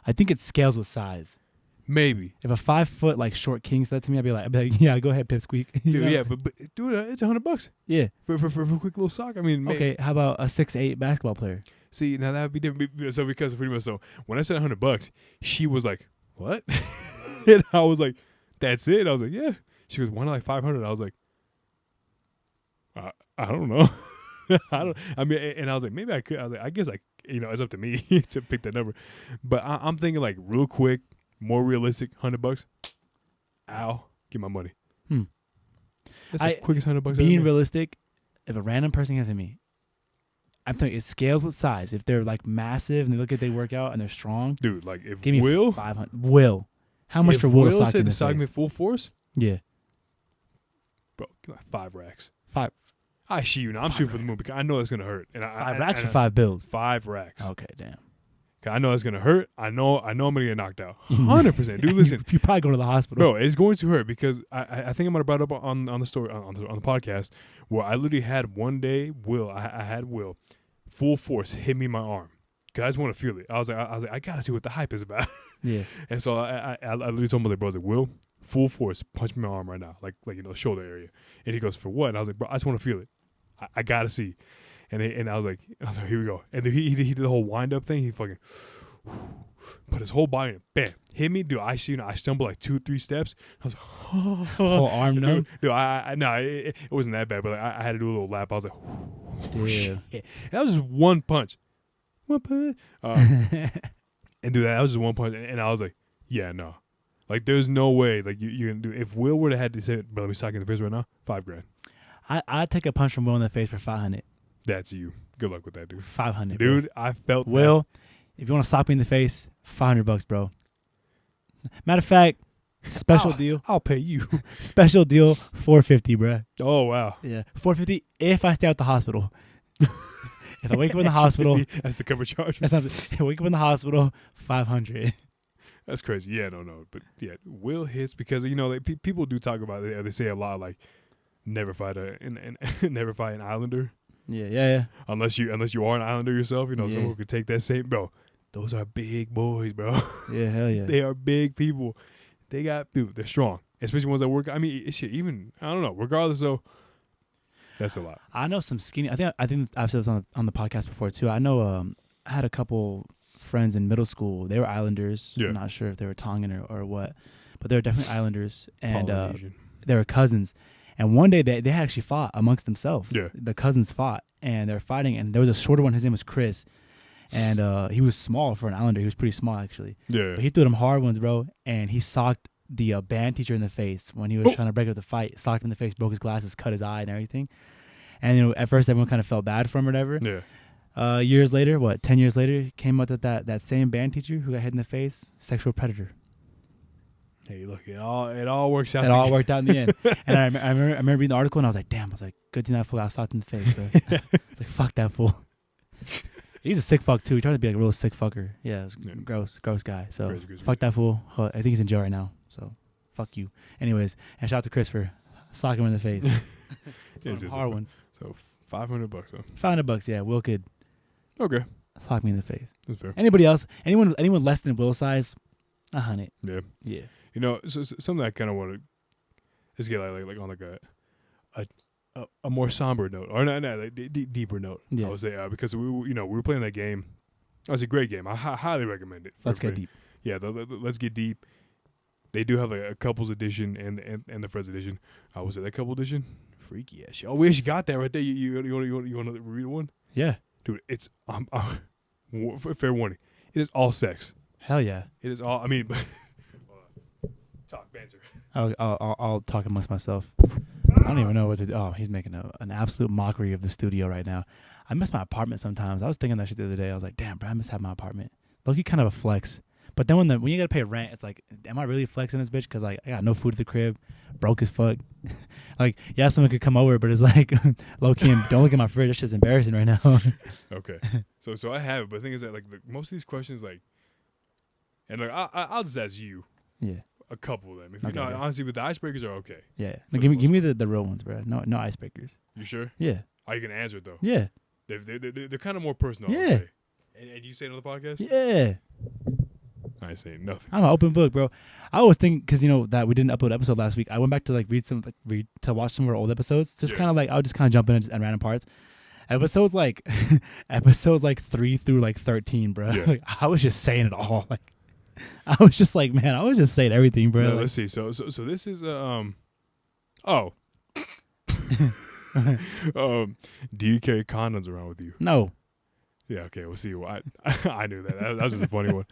I think it scales with size. maybe. If a 5 foot like short king said to me, I'd be like, yeah, go ahead, Pipsqueak. You Dude, know? yeah, but dude, it's $100 Yeah. for a quick little sock. I mean, Okay, how about a 6'8" basketball player? See, now that would be different. So because pretty much, so when I said $100, she was like, "What?" And I was like, "That's it." I was like, "Yeah." She was like 500. I was like, I don't know. I mean, and I was like, maybe I could. I was like, I guess it's up to me to pick that number. But I'm thinking like real quick, more realistic, $100. Ow, get my money. That's the quickest $100. Being realistic, if a random person comes to me, I'm telling you, it scales with size. If they're like massive and they look at they work out and they're strong, dude, like if give me Will, 500. Will, how much for Will to sock you in the sock me face? full force? Yeah, Bro, give me like 5 racks. 5 I see you now. I'm shooting for the moon because I know it's gonna hurt. And 5 racks or 5 bills. 5 racks. Okay, damn. 'Cause I know it's gonna hurt. I know I'm gonna get knocked out. 100%. Dude, listen. you probably go to the hospital. Bro, it's going to hurt because I think I'm gonna brought up on the story on the podcast where I literally had one day I had Will full force hit me in my arm. Cause I just want to feel it. I was like I gotta see what the hype is about. Yeah. And so I literally told my little bro, I was like, Will, full force, punch me in my arm right now, like shoulder area. And he goes, for what? And I was like, bro, I just want to feel it. I gotta see. And I was like, here we go. And then he did the whole wind up thing. He fucking put his whole body in, bam, hit me, dude. I stumbled like 2-3 steps. I was like, Whole arm numb. Dude, it wasn't that bad, but like, I had to do a little lap. I was like, Yeah. shit. And that was just one punch. And dude, that was just one punch, and I was like, yeah, no, like there's no way, like you can do. If Will would have had to say, bro, let me sock you in the face right now, $5,000. I'd take a punch from Will in the face for 500. That's you. Good luck with that, dude. 500, Dude, bro. I felt Will, if you want to sock me in the face, $500, bro. Matter of fact, special deal. I'll pay you. Special deal, $450, bro. Oh wow. Yeah, $450 if I stay at the hospital. If I wake up in the hospital, That's the cover charge. that's not, if I wake up in the hospital, $500. That's crazy. Yeah, no, but yeah, Will hits because like, people do talk about it. They say a lot like never fight never fight an Islander. Yeah. Unless you are an Islander yourself, Yeah. someone who could take that same, bro. Those are big boys, bro. Yeah, hell yeah. They are big people. They got, dude, they're strong, especially ones that work. I mean, shit, even I don't know. Regardless, though, that's a lot. I know some skinny. I think I've said this on the podcast before too. I know. I had a couple friends in middle school. They were Islanders. Yeah. I'm not sure if they were Tongan or what, but they were definitely Islanders, and Polynesian. they were cousins. And one day they actually fought amongst themselves. Yeah. The cousins fought, and they were fighting. And there was a shorter one. His name was Chris, and he was small for an Islander. He was pretty small actually. Yeah. But he threw them hard ones, bro. And he socked the band teacher in the face when he was trying to break up the fight. Socked him in the face, broke his glasses, cut his eye, and everything. And at first everyone kind of felt bad for him or whatever. Yeah. Years later, 10 years later, came out that same band teacher who got hit in the face, sexual predator. Hey, look, it all works out. It all worked out in the end. And I remember reading the article, and I was like, damn. I was like, good thing that fool got socked in the face, bro. It's like, fuck that fool. He's a sick fuck too. He tried to be like a real sick fucker. Yeah, it was gross guy. So Crazy. fuck that fool. I think he's in jail right now. So fuck you. Anyways, and shout out to Chris for socking him in the face. Hard ones. So $500. Huh? $500. Yeah, Will could Okay, sock me in the face. that's fair. Anybody else? Anyone less than Will size? 100. Yeah. Yeah. So something I kind of want to just get like on like a more somber note, or no, like deeper note. Yeah. I would say because we were playing that game. It was a great game. I highly recommend it. Let's get deep. Yeah, let's get deep. They do have a couples edition and the friends edition. Was it that couple edition? Freaky ass shit. Oh, we actually got that right there. You want to read one? Yeah. Dude, it's fair warning. It is all sex. Hell yeah. It is all. I mean, talk banter. I'll talk amongst myself. I don't even know what to do. Oh, he's making an absolute mockery of the studio right now. I miss my apartment sometimes. I was thinking that shit the other day. I was like, damn, bro, I miss having my apartment. Low-key kind of a flex. But then when you gotta pay rent, it's like, am I really flexing this bitch? Because like I got no food at the crib, broke as fuck. Like, yeah, someone could come over, but it's like low key. Don't look at my fridge. That's just embarrassing right now. Okay, so I have it, but the thing is that like most of these questions like, and like I'll just ask you. Yeah. A couple of them. If Okay, okay. Honestly, but the icebreakers are okay. Yeah. For No, the give me most the real ones, bro. No icebreakers. You sure? Yeah. Oh, you can answer it though. Yeah. They're kind of more personal. I would Yeah. say. And you say it on the podcast? Yeah. I ain't saying nothing. I'm an open book, bro. I always think because that we didn't upload an episode last week. I went back to like to watch some of our old episodes. Just Yeah. kind of like I would just kind of jump in and random parts. Episodes like 3 through like 13, bro. Yeah. Like I was just saying it all. Like I was just like, man, I was just saying everything, bro. No, Like, let's see. So this is do you carry condoms around with you? no, Yeah, okay, we'll see. Well, I knew that. That was just a funny one.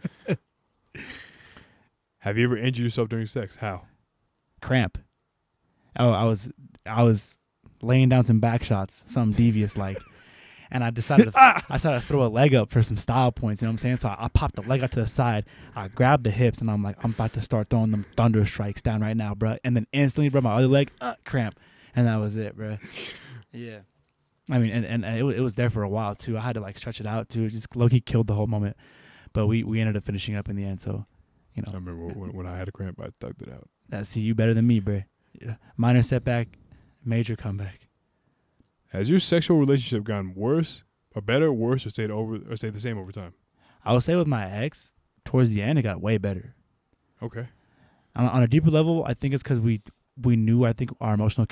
Have you ever injured yourself during sex? How? Cramp. Oh, I was laying down some back shots, something devious like, and I decided to throw a leg up for some style points. You know what I'm saying? So I popped the leg out to the side. I grabbed the hips, and I'm like, I'm about to start throwing them thunder strikes down right now, bro. And then instantly, bro, my other leg cramp, and that was it, bro. Yeah. I mean, and it was there for a while too. I had to like stretch it out too. It just low-key killed the whole moment, but we ended up finishing up in the end. So, you know. I remember when I had a cramp, I thugged it out. See, you better than me, bro. Yeah. Minor setback, major comeback. Has your sexual relationship gotten worse, or better, worse, or stayed the same over time? I would say with my ex, towards the end, it got way better. Okay. On a deeper level, I think it's because we knew. I think our emotional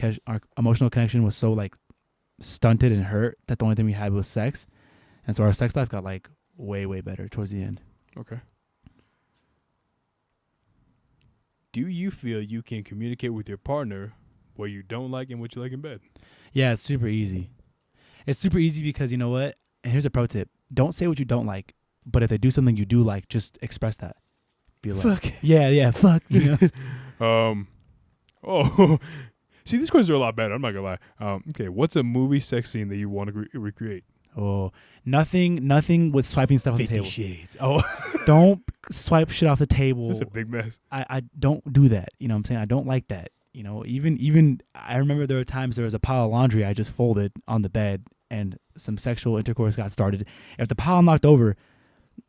connection was so like stunted and hurt that the only thing we had was sex, and so our sex life got like way better towards the end. Okay. Do you feel you can communicate with your partner what you don't like and what you like in bed? Yeah, it's super easy. It's super easy because you know what? And here's a pro tip: don't say what you don't like, but if they do something you do like, just express that. Be like, fuck. Yeah, fuck. You know. Oh. See, these questions are a lot better. I'm not gonna lie. Okay, what's a movie sex scene that you want to recreate? Oh, nothing with swiping stuff off the 50 table. Shades. Oh, Don't swipe shit off the table. that's a big mess. I don't do that. You know what I'm saying? I don't like that. You know, even I remember there were times there was a pile of laundry I just folded on the bed and some sexual intercourse got started. If the pile knocked over,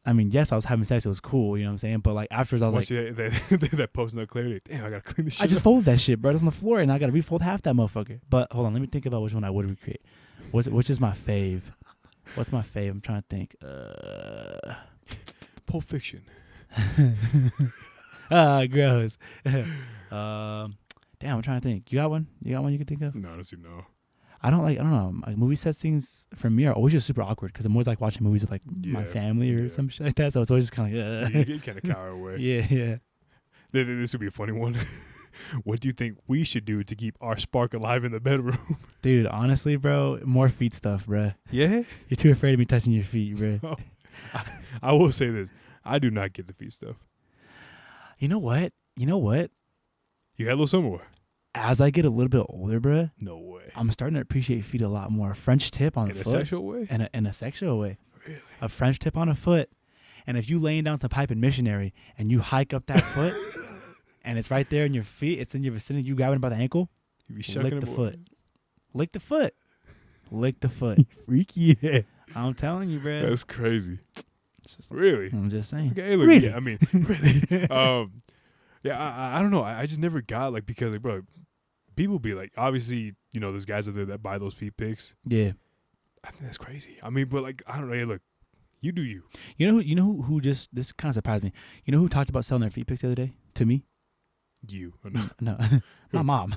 I mean, yes, I was having sex. It was cool. You know what I'm saying? But like afterwards, I was Once like, that post-nut clarity. Damn, I gotta clean this shit I just up. folded that shit, bro. It's on the floor, and I gotta refold half that motherfucker. But hold on, let me think about which one I would recreate. Which is my fave? What's my fave? I'm trying to think. Pulp Fiction. Gross. Damn, I'm trying to think. You got one? You can think of? No, honestly, no. I don't know. Like movie set scenes for me are always just super awkward because I'm always like watching movies with like my family or some shit like that. So it's always just kind of like, You kind of cower away. yeah. This would be a funny one. What do you think we should do to keep our spark alive in the bedroom? Dude, honestly, bro, more feet stuff, bro. Yeah? You're too afraid of me touching your feet, bro. I will say this. I do not get the feet stuff. You know what? You had a little somewhere. As I get a little bit older, bro, No way. I'm starting to appreciate feet a lot more. A French tip on In the a foot. sexual way? In a sexual way. Really? A French tip on a foot. And if you laying down some pipe in missionary and you hike up that foot and it's right there in your feet, it's in your vicinity, you grabbing by the ankle, You be shucking lick the it, foot. Lick the foot. Lick the foot. Freaky. Yeah. I'm telling you, bro. That's crazy. It's just- Really? I'm just saying. Okay, look, Really? yeah, I mean, really. Yeah, I don't know. I just never got, like, because, like, bro, people be like, obviously, you know, there's guys out there that buy those feet pics. Yeah. I think that's crazy. I mean, but, like, I don't know. Hey, look, you do you. You know who just, this kind of surprised me. You know who talked about selling their feet pics the other day to me? You. No. My mom.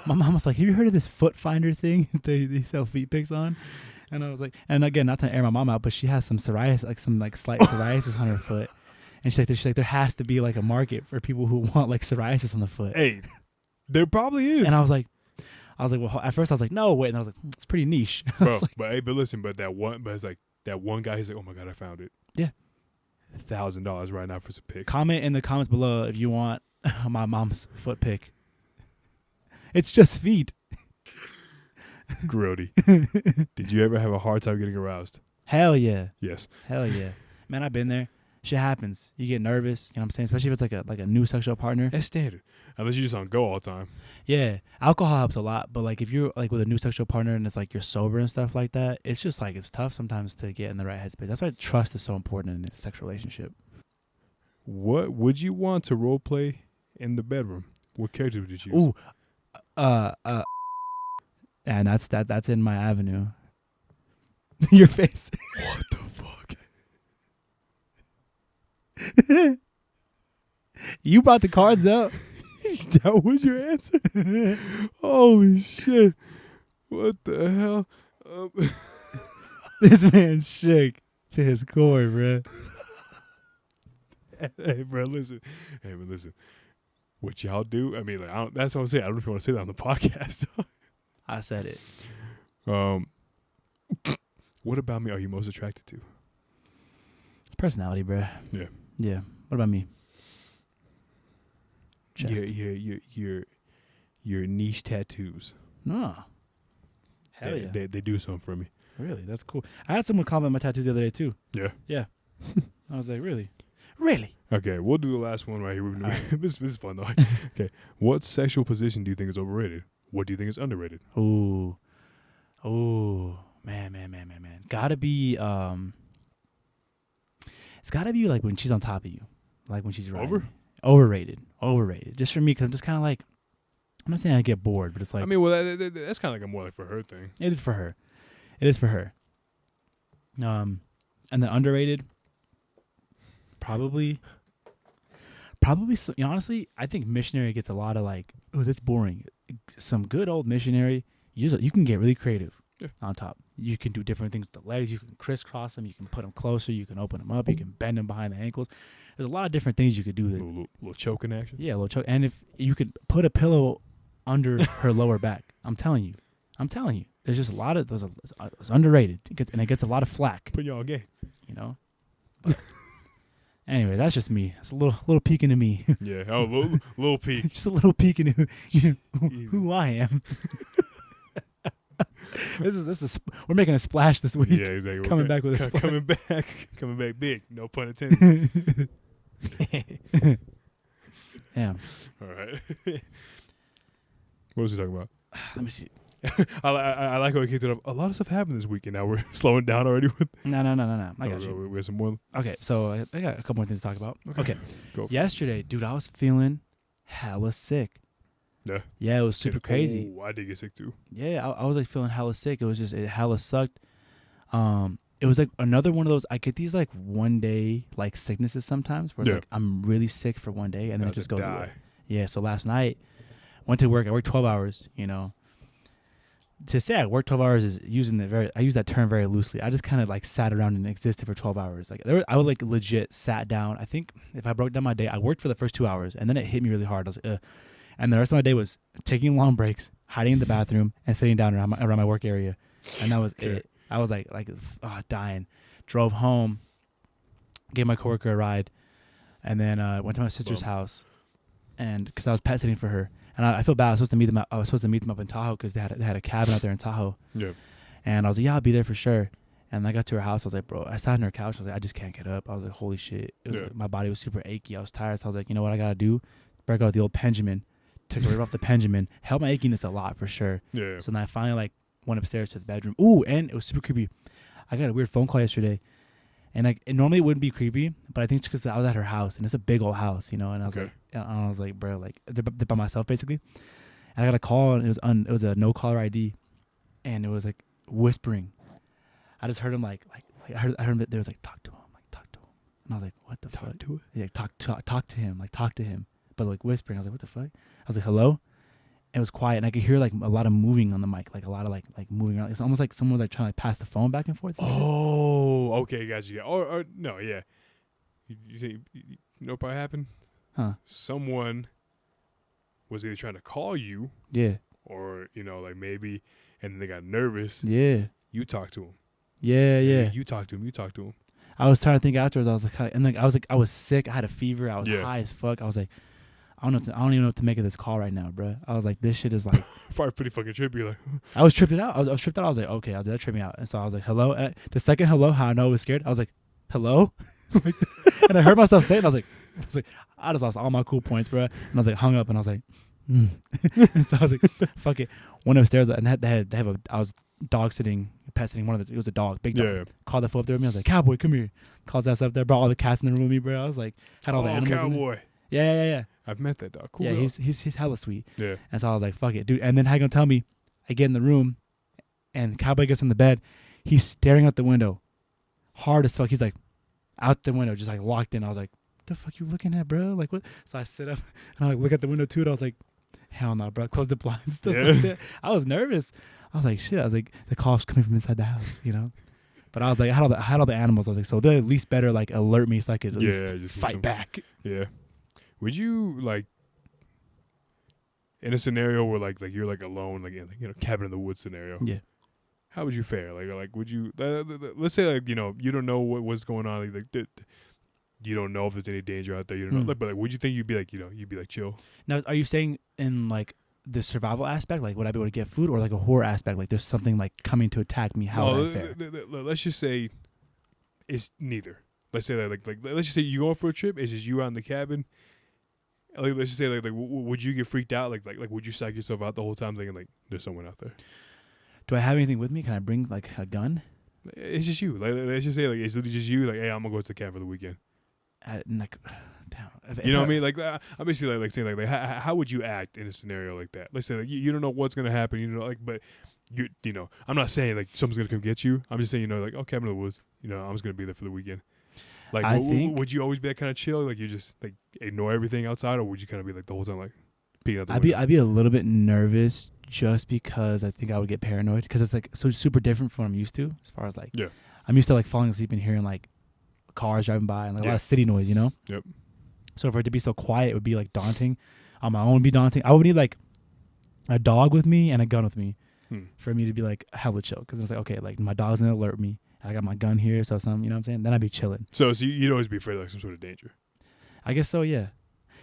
My mom was like, have you heard of this foot finder thing they sell feet pics on? And I was like, and again, not to air my mom out, but she has some psoriasis, like some like slight psoriasis on her foot. And she's like, there has to be like a market for people who want like psoriasis on the foot. Hey, there probably is. And I was like, well, at first I was like, no, wait. And I was like, it's pretty niche. I Bro, was like, but listen, but it's like that one guy, he's like, oh my God, I found it. Yeah. $1,000 right now for some pics. comment in the comments below if you want my mom's foot pic. It's just feet. Grody. Did you ever have a hard time getting aroused? Hell yeah. Yes. Hell yeah. Man, I've been there. Shit happens. You get nervous, you know what I'm saying? Especially if it's like a new sexual partner. That's standard. Unless you're just on go all the time. Yeah. Alcohol helps a lot, but like if you're like with a new sexual partner and it's like you're sober and stuff like that, it's just like it's tough sometimes to get in the right headspace. That's why trust is so important in a sexual relationship. What would you want to role play in the bedroom? What character would you choose? Ooh. And that's in my avenue. Your face. What the fuck? You brought the cards up. That was your answer? Holy shit. What the hell? This man's shook to his core, bro. Hey, bro, listen. What y'all do? I mean, like, that's what I'm saying. I don't know if you want to say that on the podcast. I said it. What about me are you most attracted to? Personality, bruh. Yeah. Yeah. What about me? Your niche tattoos. No. Hell yeah. They do something for me. Really? That's cool. I had someone comment my tattoos the other day too. Yeah. Yeah. I was like, really? Really? Okay, we'll do the last one right here. Alright. This is fun though. Okay, what sexual position do you think is overrated? What do you think is underrated? Ooh. Man. Gotta be, it's gotta be like when she's on top of you. Like when she's riding. Overrated. Just for me, because I'm just kind of like, I'm not saying I get bored, but it's like. I mean, well, that's kind of like a more like for her thing. It is for her. And the underrated, probably. So, honestly, I think missionary gets a lot of like, oh, that's boring. Some good old missionary, you can get really creative on top. You can do different things with the legs. You can crisscross them. You can put them closer. You can open them up. You can bend them behind the ankles. There's a lot of different things you could do. Little choking action. Yeah, a little choke. And if you could put a pillow under her lower back, I'm telling you. There's just a lot of those. It's underrated. It gets a lot of flack. Put y'all game. You know. But anyway, that's just me. It's a little peek into me. Yeah. Oh, little peek. Just a little peek into who I am. This is we're making a splash this week. Yeah, exactly. Coming back with a splash. Coming back big. No pun intended. Yeah. All right. What was he talking about? Let me see. I like how we kicked it up. A lot of stuff happened this week, and now we're slowing down already. No. I got you. We have some more. Okay, so I got a couple more things to talk about. Okay. Go for Yesterday, dude, I was feeling hella sick. Yeah. Yeah, it was super crazy. Oh, I did get sick too. Yeah, I was like feeling hella sick. It hella sucked. It was like another one of those. I get these like one day like sicknesses sometimes where it's like I'm really sick for one day and then it just goes away. Yeah. So last night, went to work. I worked 12 hours. You know, to say I worked 12 hours is I use that term very loosely. I just kind of like sat around and existed for 12 hours. Like I would like legit sat down. I think if I broke down my day, I worked for the first 2 hours and then it hit me really hard. I was like, ugh. And the rest of my day was taking long breaks, hiding in the bathroom, and sitting down around my work area. And that was it. I was like dying. Drove home, gave my coworker a ride, and then went to my sister's house, and because I was pet sitting for her. And I feel bad. I was supposed to meet them up in Tahoe because they had a cabin out there in Tahoe. Yeah. And I was like, yeah, I'll be there for sure. And I got to her house. I was like, bro, I sat on her couch. I was like, I just can't get up. I was like, holy shit. It was like, my body was super achy. I was tired. So I was like, you know what I gotta do? Break out the old Benjamin. Took it right off the Benjamin. Helped my achiness a lot for sure. Yeah. So then I finally like went upstairs to the bedroom. Ooh, and it was super creepy. I got a weird phone call yesterday, and normally it wouldn't be creepy, but I think it's because I was at her house, and it's a big old house, you know. And I was like, bro, like they're by myself basically. And I got a call, and it was a no caller ID, and it was like whispering. I just heard him like I heard him. There was like talk to him, and I was like, what the fuck? To it? Yeah, talk to him, like talk to him. But like whispering, I was like, what the fuck? I was like, hello? And it was quiet, and I could hear like a lot of moving on the mic, like a lot of like moving around. It's almost like someone was like trying to pass the phone back and forth. Oh, okay, gotcha. Yeah. Or no, yeah. You know what probably happened? Huh? Someone was either trying to call you, yeah, or like maybe, and then they got nervous. Yeah. You talk to him. Yeah. You talk to him. I was trying to think afterwards. I was like, I was sick. I had a fever. I was high as fuck. I was like, I don't even know what to make of this call right now, bro. I was like, this shit is like probably pretty fucking trippy. Like, I was tripped out. I was tripped out. I was like, okay, that tripped me out. And so I was like, hello. And the second hello, how I know I was scared. I was like, hello, and I heard myself say it. And I was like, I just lost all my cool points, bro. And I was like, hung up, and I was like, and so I was like, fuck it. Went upstairs, and I was pet sitting it was a dog, big dog. Yeah. Called the fool up there with me. I was like, cowboy, come here. Calls us up there, brought all the cats in the room with me, bro. I was like, had all the animals. Cowboy. Yeah. I've met that dog. Cool. Yeah, dog. he's hella sweet. Yeah. And so I was like, fuck it, dude. And then how you gonna tell me? I get in the room, and Cowboy gets in the bed. He's staring out the window, hard as fuck. He's like, out the window, just like locked in. I was like, what the fuck you looking at, bro? Like what? So I sit up and I like look at the window too, and I was like, hell no, bro. Close the blinds. Stuff like that. I was nervous. I was like, shit. I was like, the call's coming from inside the house, you know. But I was like, I had all the animals. I was like, so they'll at least better like alert me so I could at least just fight back. Yeah. Would you like in a scenario where like you're like alone, like in cabin in the woods scenario? Yeah. how would you fare? Like would you? Let's say like you don't know what's going on. You don't know if there's any danger out there. You don't know. But like, would you think you'd be like you'd be like chill? Now, are you saying in like the survival aspect, like would I be able to get food, or like a horror aspect, like there's something like coming to attack me? How would I fare? Let's just say it's neither. Let's say that like let's just say you going for a trip. It's just you out in the cabin. Like, let's just say like would you get freaked out? Like would you psych yourself out the whole time thinking like there's someone out there? Do I have anything with me? Can I bring like a gun? It's just you. Like let's just say like it's literally just you. Like, hey, I'm gonna go to the camp for the weekend. Like, damn. You know what I mean? Like I'm basically like saying like how would you act in a scenario like that? Let's say like you don't know what's gonna happen. You know, like but you know I'm not saying like someone's gonna come get you. I'm just saying like oh, cabin in the woods. I'm just gonna be there for the weekend. Like, would you always be that kind of chill? Like, you just like ignore everything outside, or would you kind of be like the whole time like peeking out the window? I'd be a little bit nervous just because I think I would get paranoid because it's like so super different from what I'm used to. As far as like, I'm used to like falling asleep and hearing like cars driving by and like a lot of city noise, Yep. So for it to be so quiet, it would be like daunting. On my own, it'd be daunting. I would need like a dog with me and a gun with me for me to be like hella chill because it's like okay, like my dog's gonna alert me. I got my gun here, so some, you know what I'm saying? Then I'd be chilling. So you'd always be afraid of like some sort of danger. I guess so, yeah.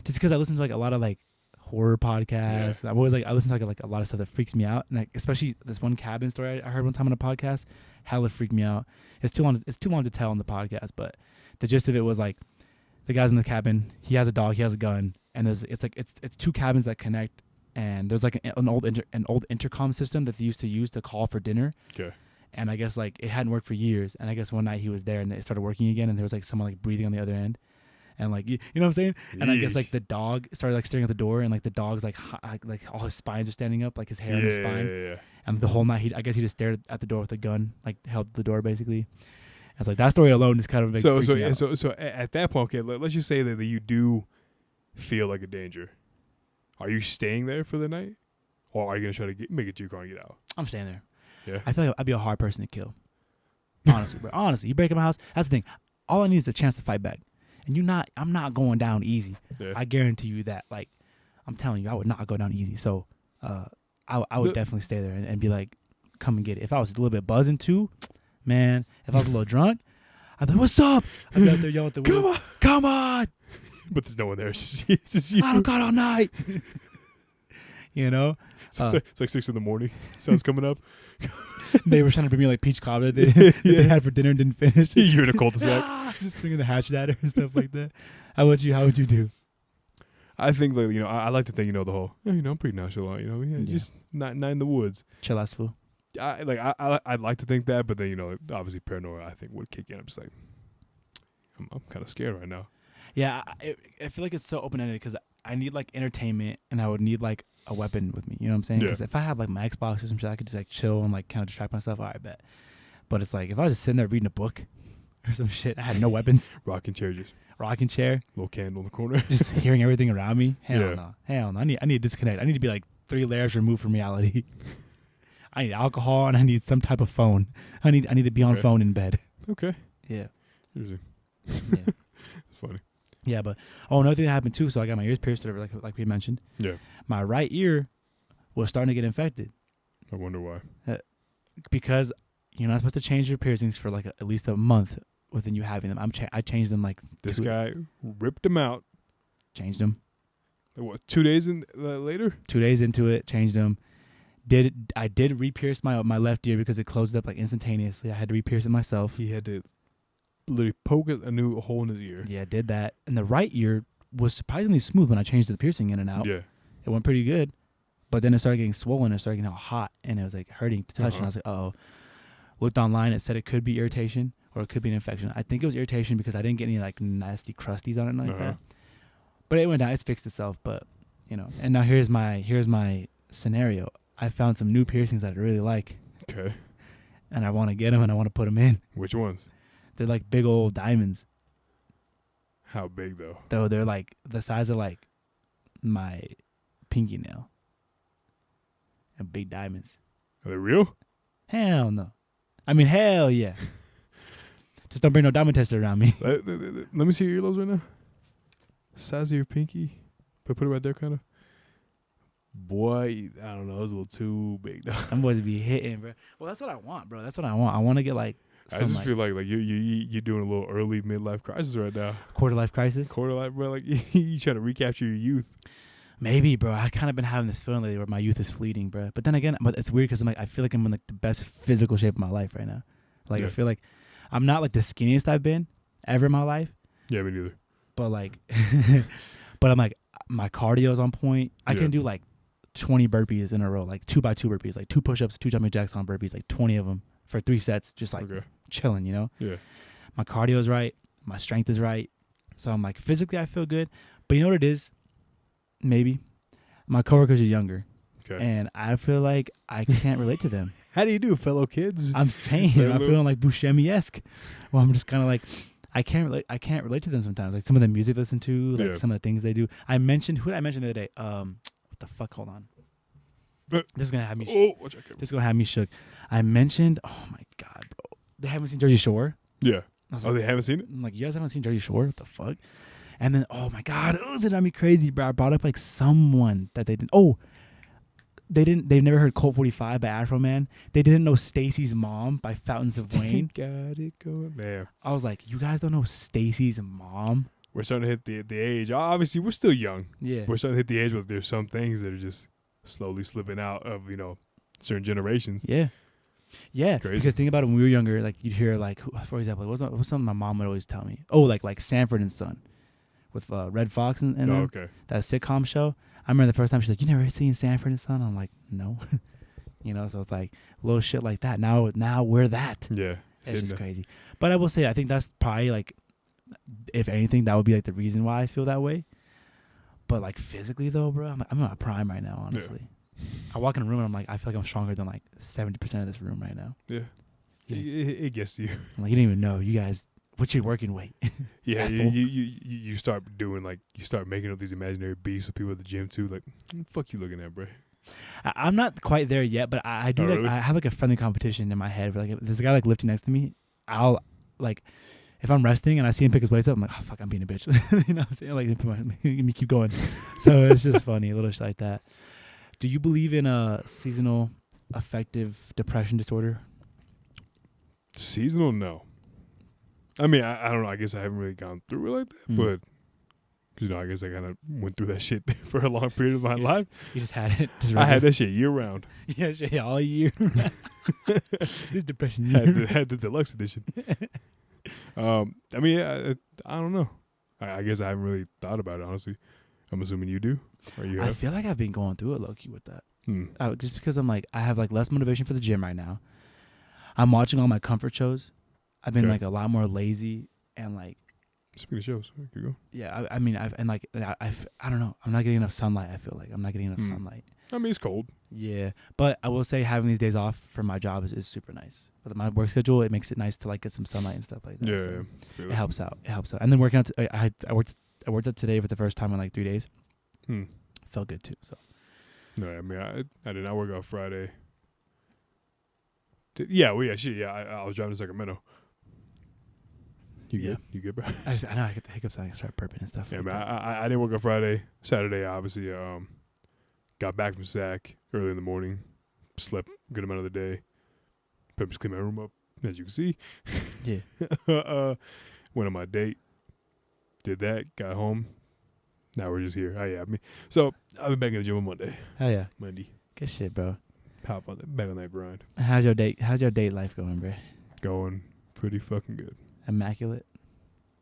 Just because I listen to like a lot of like horror podcasts. Yeah. I'm always like I listen to like a lot of stuff that freaks me out, and like especially this one cabin story I heard one time on a podcast, hella freaked me out. It's too long to tell on the podcast, but the gist of it was like the guy's in the cabin. He has a dog. He has a gun, and it's two cabins that connect, and there's like an old intercom system that they used to use to call for dinner. Okay. And I guess like it hadn't worked for years. And I guess one night he was there and it started working again. And there was like someone like breathing on the other end. And like, you know what I'm saying? Yeesh. And I guess like the dog started like staring at the door and like the dog's like all his spines are standing up, like his hair on his spine. Yeah. And the whole night I guess he just stared at the door with a gun, like held the door basically. I was like, that story alone is kind of big. So at that point, okay, let's just say that you do feel like a danger. Are you staying there for the night? Or are you going to try to make it to your car and get out? I'm staying there. Yeah. I feel like I'd be a hard person to kill. Honestly, bro. Honestly, you break in my house. That's the thing. All I need is a chance to fight back. And I'm not going down easy. Yeah. I guarantee you that. Like, I'm telling you, I would not go down easy. So, I would definitely stay there and be like, come and get it. If I was a little bit buzzing too, man, if I was a little drunk, I'd be like, what's up? I'd be out there yelling at the window. Come on. But there's no one there. It's just you. I don't got all night. You know? It's like 6 a.m. Sun's coming up. They were trying to bring me like peach cobbler that they had for dinner and didn't finish. You're in a cul-de-sac. Just swinging the hatchet at her and stuff like that. How would you do? I think like I like to think the whole I'm pretty nonchalant. Just not in the woods. Chill ass fool. I'd like to think that, but then obviously paranoia I think would kick in. I'm just like I'm kind of scared right now. Yeah, I feel like it's so open ended because I need like entertainment and I would need like a weapon with me. You know what I'm saying? Because if I had like my Xbox or some shit, I could just like chill and like kind of distract myself. All right, bet. But it's like if I was just sitting there reading a book or some shit, I had no weapons. Rocking chair, little candle in the corner, just hearing everything around me. Hell no. I need to disconnect. I need to be like 3 layers removed from reality. I need alcohol and I need some type of phone. I need to be on phone in bed. Okay. Yeah. Interesting. Yeah. It's funny. Yeah, but another thing that happened too. So I got my ears pierced, whatever, like we mentioned. Yeah. My right ear was starting to get infected. I wonder why. Because you're not supposed to change your piercings for like at least a month within you having them. I changed them like this guy ripped them out. Changed them. Like what? 2 days later? 2 days into it, changed them. I did re-pierce my left ear because it closed up like instantaneously. I had to re-pierce it myself. He had to literally poke a new hole in his ear. Yeah, did that. And the right ear was surprisingly smooth when I changed the piercing in and out. Yeah. It went pretty good. But then it started getting swollen. It started getting all hot. And it was like hurting to touch. And I was like, uh-oh. Looked online. It said it could be irritation or it could be an infection. I think it was irritation because I didn't get any like nasty crusties on it like that. But it went down. It's fixed itself. But, And now here's my scenario. I found some new piercings that I really like. Okay. And I want to get them and I want to put them in. Which ones? They're like big old diamonds. How big though? Though they're like the size of like my pinky nail. And big diamonds. Are they real? Hell no. I mean, hell yeah. Just don't bring no diamond tester around me. Let me see your earlobes right now. Size of your pinky. Put it right there, kind of. boy, I don't know. It was a little too big, though. Them boys be hitting, bro. Well, that's what I want, bro. That's what I want. I want to get like I some just like feel like you're doing a little early midlife crisis right now. quarter life crisis. Quarter life, bro. Like you trying to recapture your youth. Maybe, bro. I kind of been having this feeling lately where my youth is fleeting, bro. But then again, it's weird because I feel like I'm in like the best physical shape of my life right now. Like Yeah. I feel like I'm not like the skinniest I've been ever in my life, Yeah, me neither. but like, but I'm like my cardio's on point. I Yeah. can do like 20 burpees in a row, like 2x2 burpees, like 2 push-ups, 2 jumping jacks on burpees, like 20 of them for 3 sets, just like Okay. chilling, you know. Yeah. My cardio's right, my strength is right, so I'm like physically I feel good. But you know what it is? Maybe my coworkers are younger, Okay. and I feel like I can't relate to them. How do you do, fellow kids? I'm saying They're I'm little- feeling like Buscemi-esque. Well, I'm just kind of like I can't relate to them sometimes. Like some of the music they listen to, like Yeah. some of the things they do. Who did I mention the other day? What the fuck? Hold on. But- This is gonna have me. Oh, watch out, camera. This is gonna have me shook. I mentioned. Oh my god, bro. They haven't seen Jersey Shore. Yeah. I was Oh, like, they haven't seen it? I'm like, you guys haven't seen Jersey Shore? What the fuck? And then, oh my god, it was driving me crazy, bro. I brought up like someone that they didn't. Oh, they've never heard Colt 45 by Afro Man. They didn't know Stacy's Mom by Fountains of Wayne. Got it going. Man, I was like, you guys don't know Stacy's Mom? we're starting to hit the age. Obviously, we're still young. Yeah. We're starting to hit the age where there's some things that are just slowly slipping out of, certain generations. Yeah. Yeah. Crazy. Because think about it, when we were younger, like you'd hear like, for example, what's something my mom would always tell me? Oh, like Sanford and Son with Red Fox and Oh, them, okay. that sitcom show. I remember the first time she's like, you never seen Sanford and Son? I'm like, no. So it's like little shit like that. Now we're that. Yeah. It's just hitting crazy. But I will say, I think that's probably like, if anything, that would be like the reason why I feel that way. But like physically though, bro, I'm in my prime right now, honestly. I walk in a room and I'm like, I feel like I'm stronger than like 70% of this room right now. Yeah. Yes. It gets to you. I'm like, you don't even know. You guys, what's your working weight? Yeah, Ethel. you start doing you start making up these imaginary beefs with people at the gym too. Like, what the fuck you looking at, bro? I'm not quite there yet, but I do Oh, like, really? I have like a friendly competition in my head. Where, like, if there's a guy like lifting next to me, I'll like, if I'm resting and I see him pick his weights up, I'm like, oh fuck, I'm being a bitch. You know what I'm saying? Like, let me keep going. So it's just funny, a little shit like that. Do you believe in a seasonal affective depression disorder? Seasonal, no. I mean, I don't know. I guess I haven't really gone through it like that, Mm. but I guess I kind of went through that shit for a long period of my life. You just had it. Just I had that shit year round. yeah, all year. This depression had year. had the deluxe edition. I mean, I don't know. I guess I haven't really thought about it, honestly. I'm assuming you do, or you I have. feel like I've been going through it low key with that. Hmm. Just because I'm like, I have like less motivation for the gym right now. I'm watching all my comfort shows. I've been Okay. like a lot more lazy and like, Speaking of shows, here you go. yeah, I mean, I don't know. I'm not getting enough sunlight. I feel like I'm not getting enough Hmm. sunlight. I mean, it's cold. Yeah, but I will say having these days off from my job is super nice. But my work schedule, it makes it nice to like get some sunlight and stuff like that. Yeah, so yeah. Feel it helps out. It helps out. And then working out, I worked out today for the first time in like 3 days. Hmm. Felt good too. So No, I mean, I did not work out Friday. Yeah, I was driving to Sacramento. You Yeah. good? You good, bro? I know I get the hiccups and I start burping and stuff. Yeah, like man. that. I didn't work on Friday. Saturday, obviously, got back from SAC early in the morning. Slept a good amount of the day. Probably just cleaned my room up, as you can see. Yeah. Went on my date. Did that. Got home. Now we're just here. Oh yeah, so I'll be back in the gym on Monday. Hell yeah. Monday. Good shit, bro. Hop on back on that grind. How's your date life going, bro? Going pretty fucking good. Immaculate.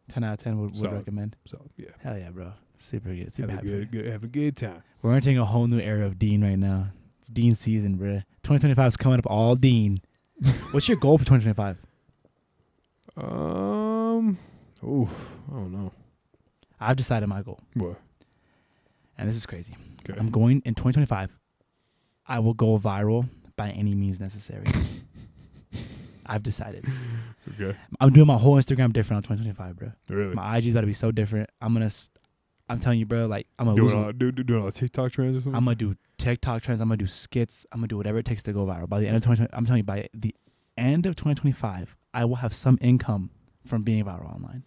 10 out of 10 would Solid. recommend. So yeah. Hell yeah, bro. Super good. Super Have a happy. good, have a good time. We're entering a whole new era of Dean right now. It's Dean season, bro. 2025 is coming up all Dean. What's your goal for 2025? I don't know. I've decided my goal, What? and this is crazy. Okay. I'm going in 2025. I will go viral by any means necessary. I've decided. Okay. I'm doing my whole Instagram different on 2025, bro. Really? My IG's about to be so different. I'm telling you, bro. Like I'm gonna lose. Doing all the TikTok trends or something? I'm gonna do TikTok trends. I'm gonna do skits. I'm gonna do whatever it takes to go viral. By the end of 2020, I'm telling you, by the end of 2025, I will have some income from being viral online.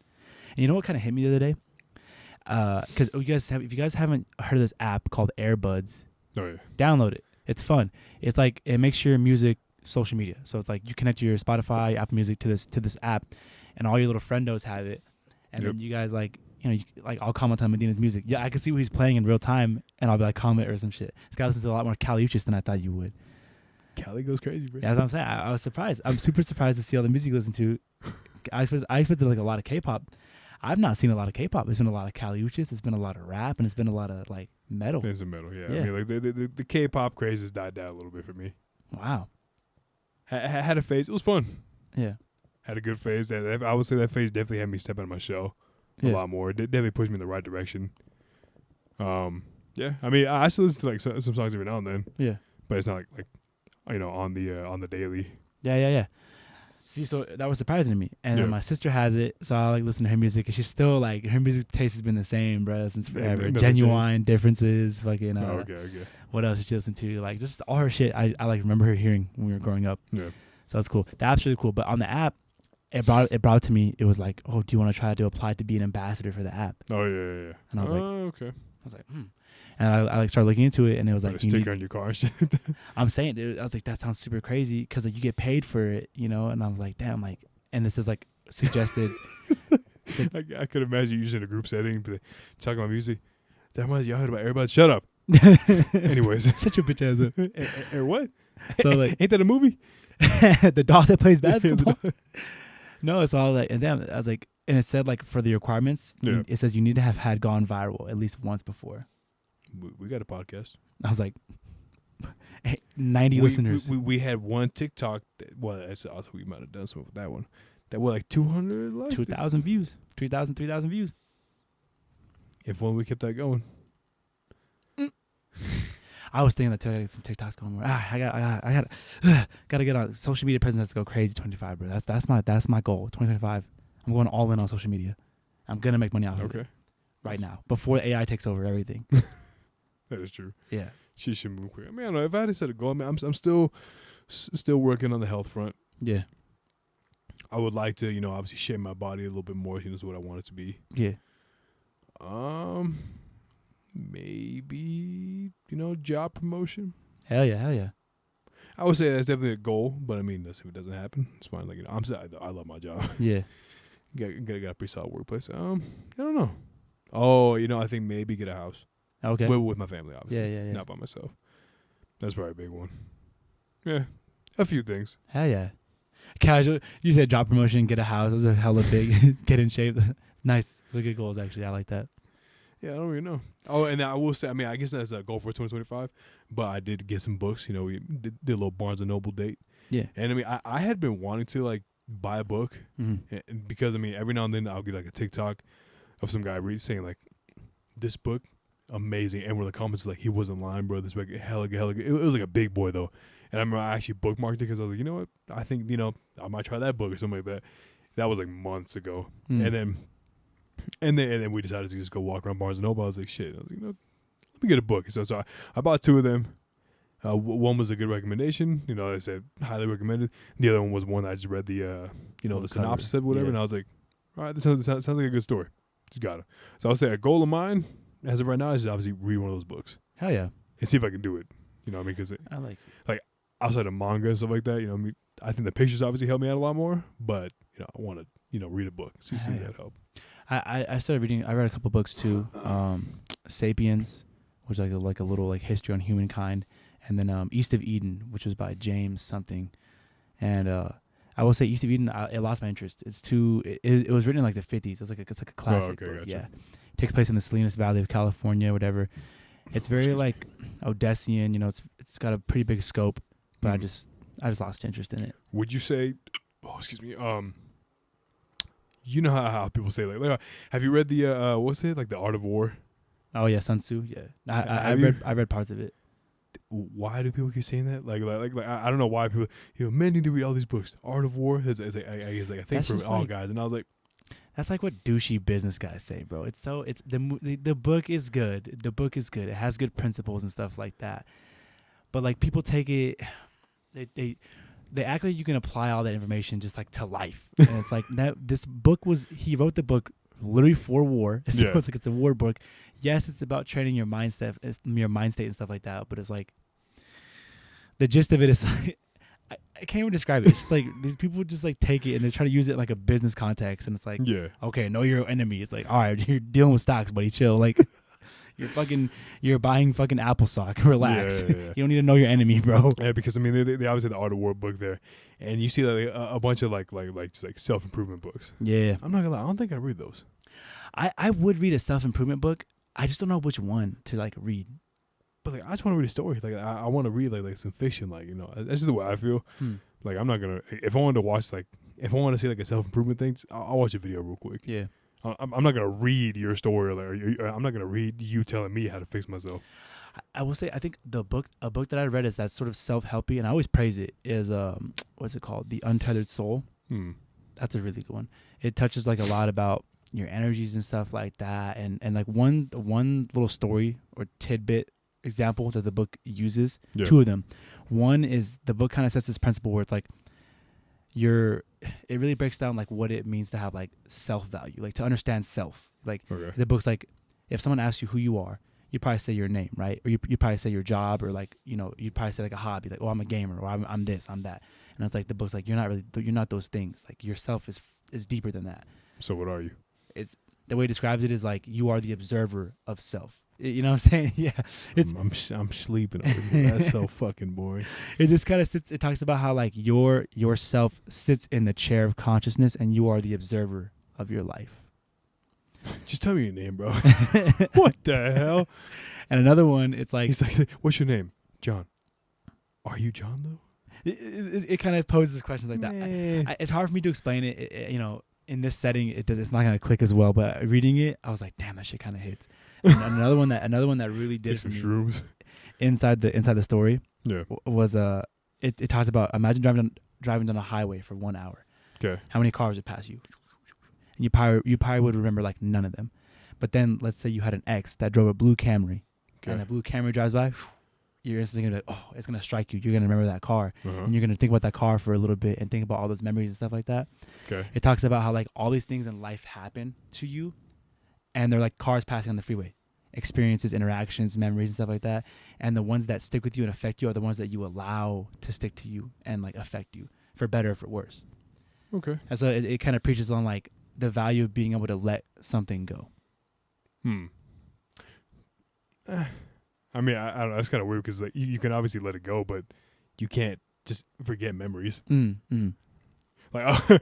And you know what kind of hit me the other day? Because if you guys haven't heard of this app called AirBuds, Oh yeah. Download it. It's fun. It's like it makes your music social media. So it's like you connect your Spotify, Apple Music to this app, and all your little friendos have it, and Yep. then you guys like like I'll comment on Medina's music. Yeah, I can see what he's playing in real time, and I'll be like comment or some shit. This guy listens to a lot more Kali Uchis than I thought you would. Cali goes crazy, bro. Yeah, that's what I'm saying. I was surprised. I'm super surprised to see all the music you listen to. I expected like a lot of K-pop. I've not seen a lot of K-pop. There's been a lot of Kali Uchis. There's been a lot of rap, and it's been a lot of like metal. There's some metal, yeah. Yeah. I mean, like the K-pop craze has died down a little bit for me. Wow. Had a phase. It was fun. Yeah. Had a good phase. I would say that phase definitely had me step out of my shell a Yeah. lot more. It definitely pushed me in the right direction. Yeah. I mean, I still listen to like some songs every now and then, Yeah. but it's not like on the daily. Yeah. See, so that was surprising to me. And Yeah. then my sister has it, so I like listen to her music, and she's still like her music taste has been the same, bro, since forever. nothing Genuine Differences, fucking. Okay. What else did she listen to? Like just all her shit. I like remember her hearing when we were growing up. Yeah. So that's cool. The app's really cool. But on the app, it brought it to me. It was like, oh, do you want to try to apply to be an ambassador for the app? Oh yeah. And I was like, okay. And I like started looking into it, and it was Put like, a sticker on your car. And shit. I'm saying, dude, I was like, that sounds super crazy because like you get paid for it, you know. And I was like, damn, like, and this is like suggested. I could imagine you using a group setting, but talking about music. That reminds you, I heard about everybody. Shut up. Anyways, Shut your bitch ass up. or what? So like Ain't that a movie? the dog that plays basketball. No, it's all like, and then I was like, and it said like for the requirements, Yeah. it says you need to have had gone viral at least once before. We got a podcast. I was like, 90 listeners. We had one TikTok. That's also we might have done something with that one. That was like 200 likes. 2,000 views, 2,000, 3,000 views. If only we kept that going. I was thinking that too. I gotta get some TikToks going more. I gotta get on social media presence. Has to go crazy. 25, bro. That's my goal. 2025. I'm going all in on social media. I'm gonna make money off of it Okay, right now before AI takes over everything. that is true. Yeah. She should move quick. I mean, I don't know if I had to set a goal. I mean, I'm still working on the health front. Yeah. I would like to, obviously shape my body a little bit more. Is what I want it to be. Yeah. Maybe job promotion. Hell yeah. I would say that's definitely a goal, but I mean, if it doesn't happen, it's fine. Like I love my job. Yeah. got a pretty solid workplace. I don't know. Oh, I think maybe get a house. Okay. With my family, obviously. Yeah. Not by myself. That's probably a big one. Yeah, a few things. Hell yeah. Casual. You said job promotion, get a house. Those are hella big. Get in shape. Nice. Those are good goals, actually. I like that. Yeah, I don't really know. Oh, and I will say, I mean, I guess that's a goal for 2025. But I did get some books. We did a little Barnes and Noble date. Yeah. And I mean, I had been wanting to like buy a book, because I mean, every now and then I'll get like a TikTok of some guy saying like, this book, amazing, and where the comments like, he wasn't lying, bro. This book, hella good. It was like a big boy though, and I remember I actually bookmarked it because I was like, you know what, I think I might try that book or something like that. That was like months ago, and then we decided to just go walk around Barnes and Noble. I was like, shit, I was like, let me get a book. So I bought two of them. One was a good recommendation. I said highly recommended. The other one was one I just read the the synopsis of whatever, Yeah. and I was like, all right, this sounds like a good story. Just got it. So I'll say a goal of mine as of right now is just obviously read one of those books Hell yeah. and see if I can do it. You know what I mean? Because I like outside of manga and stuff like that, I mean, I think the pictures obviously help me out a lot more. But I want to read a book, see Yeah. that help. I started reading. I read a couple books too. *Sapiens*, which is like a little like history on humankind, and then *East of Eden*, which was by James something. And I will say *East of Eden*, it lost my interest. It's too. It was written in like the 50s. It's like a classic book. Gotcha. Yeah, it takes place in the Salinas Valley of California, whatever. It's very like Odyssean. It's got a pretty big scope, but I just lost interest in it. Would you say? Oh, excuse me. You know how people say like have you read the what's it, like The Art of War? Oh yeah, Sun Tzu. Yeah, I Have you? read parts of it. Why do people keep saying that? Like I don't know why people. Men need to read all these books. Art of War is I guess like a thing That's for just all like- guys, and I was like, That's like what douchey business guys say, bro. It's the book is good. The book is good. It has good principles and stuff like that. But like people take it, they act like you can apply all that information just like to life. And it's like that. He wrote the book literally for war. It's Yeah. almost like it's a war book. Yes, it's about training your mindset, your mind state and stuff like that. But it's like the gist of it is like I can't even describe it. It's just like these people just like take it and they try to use it in like a business context, and it's like, Yeah. okay, know your enemy. It's like, all right, you're dealing with stocks, buddy, chill. Like you're buying fucking applesauce. Relax. Yeah, yeah, yeah. You don't need to know your enemy, bro. Yeah, because I mean, they obviously had the Art of War book there, and you see like a bunch of like just like self improvement books. Yeah, I'm not gonna lie, I don't think I read those. I would read a self improvement book. I just don't know which one to like read. But like, I just want to read a story. Like, I want to read like some fiction. Like, you know, that's just the way I feel. Like, I'm not gonna. If I wanted to watch like, if I want to see like a self improvement thing, I'll watch a video real quick. Yeah. I'm not gonna read your story, or I'm not gonna read you telling me how to fix myself. I will say I think a book that I read is that sort of self helpy, and I always praise it. Is what's it called? The Untethered Soul. That's a really good one. It touches like a lot about your energies and stuff like that, and like one little story or tidbit example that the book uses. Yeah. Two of them. One is the book kind of sets this principle where it's like it really breaks down like what it means to have like self value, like to understand self. Like Okay. the book's like, if someone asks you who you are, you probably say your name, right? Or you probably say your job, or like, you know, you probably say like a hobby, like, oh, I'm a gamer, or I'm this, I'm that. And it's like the book's like, you're not those things. Like yourself is deeper than that. So what are you? It's the way it describes it is like you are the observer of self. You know what I'm saying? Yeah. It's I'm sleeping over here. That's so fucking boring. it just kind of sits. It talks about how like your self sits in the chair of consciousness, and you are the observer of your life. Just tell me your name, bro. What the hell? And another one, it's like He's like, what's your name? John. Are you John though? it kind of poses questions like that. Nah. It's hard for me to explain it. You know, in this setting, it's not gonna click as well. But reading it, I was like, damn, that shit kind of hits. And another one that really did Take some for me shrooms. inside the story Yeah. was it talks about, imagine driving down a highway for 1 hour. Okay. How many cars would pass you? And you probably would remember like none of them. But then let's say you had an ex that drove a blue Camry, and a blue Camry drives by, you're instantly gonna be like, oh, it's gonna strike you. You're gonna remember that car, and you're gonna think about that car for a little bit and think about all those memories and stuff like that. Okay. It talks about how like all these things in life happen to you, and they're like cars passing on the freeway, experiences, interactions, memories, and stuff like that. And the ones that stick with you and affect you are the ones that you allow to stick to you and like affect you, for better or for worse. Okay. And so it kind of preaches on like the value of being able to let something go. I mean, I don't know. That's kind of weird because like you can obviously let it go, but you can't just forget memories. Like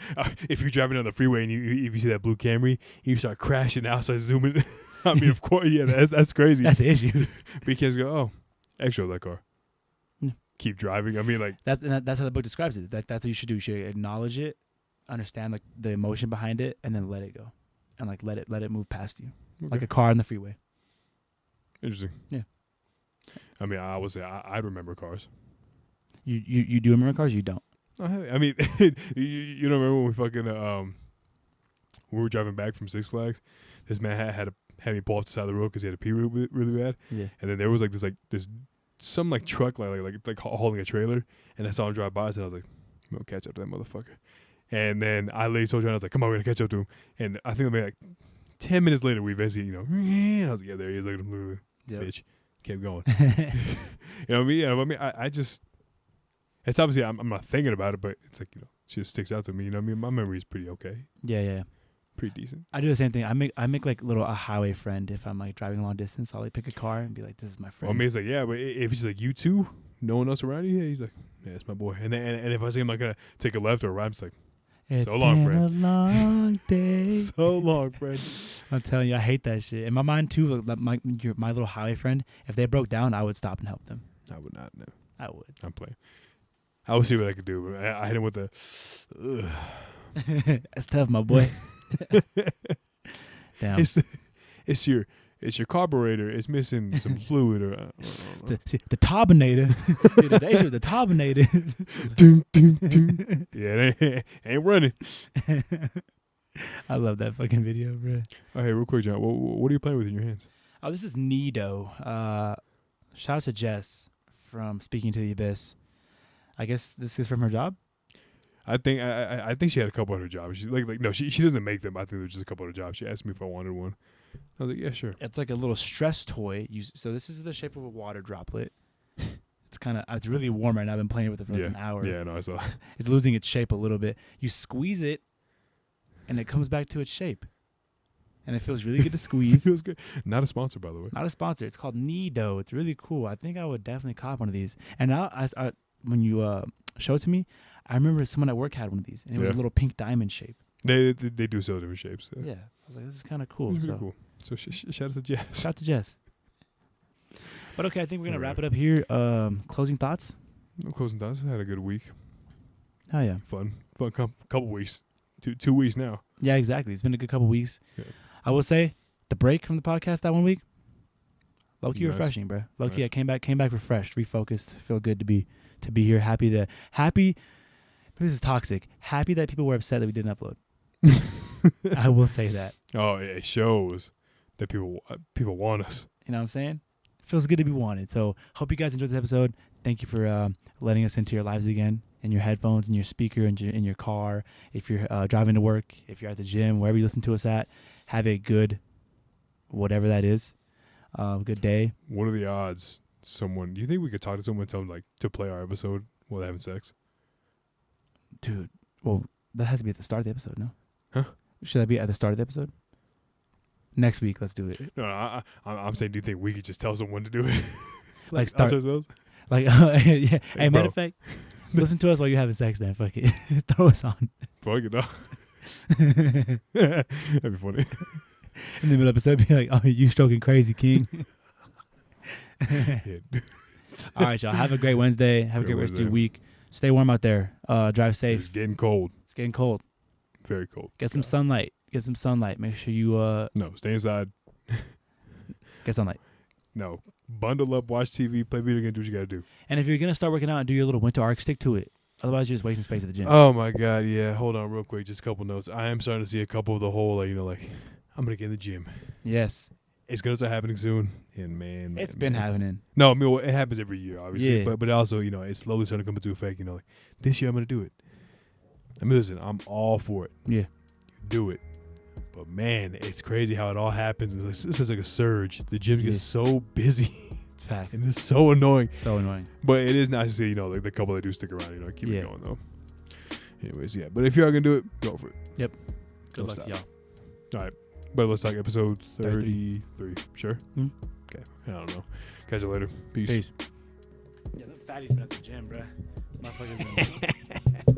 if you're driving on the freeway and if you see that blue Camry, you start crashing out, start zooming. I mean, of course, yeah, that's crazy. That's the issue. But you can't go, oh, extra that car. Yeah. Keep driving. I mean, like That's how the book describes it. That's what you should do. You should acknowledge it, understand like the emotion behind it, and then let it go, and like let it move past you, like a car on the freeway. Interesting. Yeah. I mean, I would say I remember cars. You do remember cars? You don't. I mean, you don't remember when we fucking we were driving back from Six Flags? This man had me pull off the side of the road because he had to pee really bad. Yeah. And then there was like this some like truck like hauling a trailer, and I saw him drive by, and I was like, I'm gonna catch up to that motherfucker. And then I literally told John, I was like, come on, we're gonna catch up to him. And I think maybe like 10 minutes later, we basically, I was like, yeah, there he is, look at him, bitch. Kept going. You know what I mean? I mean, I just, it's obviously, I'm not thinking about it, but it's like, it just sticks out to me. You know what I mean? My memory is pretty okay. Yeah. Pretty decent. I do the same thing. I make like a highway friend if I'm like driving a long distance. I'll like pick a car and be like, this is my friend. Well, I mean, it's like, yeah, but if he's like, you two, no one else around you, yeah, he's like, yeah, it's my boy. And if I see him like gonna take a left or a right, I'm just like, it's so long, been friend. a long day. So long, friend. I'm telling you, I hate that shit. In my mind too, like my little highway friend, if they broke down, I would stop and help them. I would not, no. I would. I'm playing. I will see what I could do. But I hit him with the, That's tough, my boy. Damn. It's your carburetor. It's missing some fluid or The turbinator. The issue with the turbinator. Yeah, it ain't running. I love that fucking video, bro. Oh, hey, real quick, John. What are you playing with in your hands? Oh, this is Nido. Shout out to Jess from Speaking to the Abyss. I guess this is from her job. I think she had a couple other jobs. She's like no, she doesn't make them. I think there's just a couple other jobs. She asked me if I wanted one. I was like, yeah, sure. It's like a little stress toy. So this is the shape of a water droplet. It's really warm right now. I've been playing with it for like an hour. Yeah, no, I saw. It's losing its shape a little bit. You squeeze it, and it comes back to its shape. And it feels really good to squeeze. Feels good. Not a sponsor, by the way. Not a sponsor. It's called Nido. It's really cool. I think I would definitely cop one of these. And now, when you showed it to me, I remember someone at work had one of these, and it was a little pink diamond shape. They do sell different shapes. Yeah. I was like, this is kind of cool. It's really cool. So shout out to Jess. Shout out to Jess. But okay, I think we're going to wrap it up here. Closing thoughts? No closing thoughts. I had a good week. Oh, yeah. Fun couple weeks. 2 weeks now. Yeah, exactly. It's been a good couple weeks. Yeah. I will say, the break from the podcast that 1 week, low-key Nice. refreshing, bro. Low-key, Nice. I came back refreshed, refocused. Feel good to be here. Happy. This is toxic. Happy that people were upset that we didn't upload. I will say that. Oh, it shows that people want us. You know what I'm saying? Feels good to be wanted. So hope you guys enjoyed this episode. Thank you for letting us into your lives again, in your headphones, in your speaker, in your car. If you're driving to work, if you're at the gym, wherever you listen to us at, have a good, whatever that is, good day. What are the odds? Do you think we could talk to someone and tell them like to play our episode while they're having sex? Dude, well, that has to be at the start of the episode, no? Huh? Should that be at the start of the episode? Next week, let's do it. No, I'm saying, do you think we could just tell someone to do it? Like us start, ourselves? like, yeah. Hey, Hey, matter bro. of fact, listen to us while you're having sex then. Fuck it. Throw us on. Fuck it, dog. That'd be funny. In the middle of the episode, be like, oh, you stroking crazy, king. Yeah. All right, y'all. Have a great Wednesday. Have a Great great rest of your Wednesday. week. Stay warm out there. Drive It's safe. getting cold. It's getting cold. Very cold. Get some sunlight. Make sure you No, stay inside. get sunlight. No. Bundle up, watch TV, play video games, do what you gotta do. And if you're gonna start working out and do your little winter arc, stick to it. Otherwise, you're just wasting space at the gym. Oh my god, yeah. Hold on real quick, just a couple notes. I am starting to see a couple of the whole I'm gonna get in the gym. Yes, It's gonna start happening soon. And man, it's been happening. No, I mean it happens every year, obviously. Yeah. But also, it's slowly starting to come into effect, like this year I'm gonna do it. I mean listen, I'm all for it. Yeah. Do it. But man, it's crazy how it all happens. It's just like a surge. The gyms Yeah. get so busy. Facts. And it's so annoying. So annoying. But it is nice to see, like the couple that do stick around, keep Yeah. it going though. Anyways, yeah. But if you're gonna do it, go for it. Good Don't luck to stop. y'all. All right. But let's talk episode 33. 33. Sure? Hmm? Okay. I don't know. Catch you later. Peace. Peace. Yeah, the fatty's been at the gym, bruh. Motherfucker's been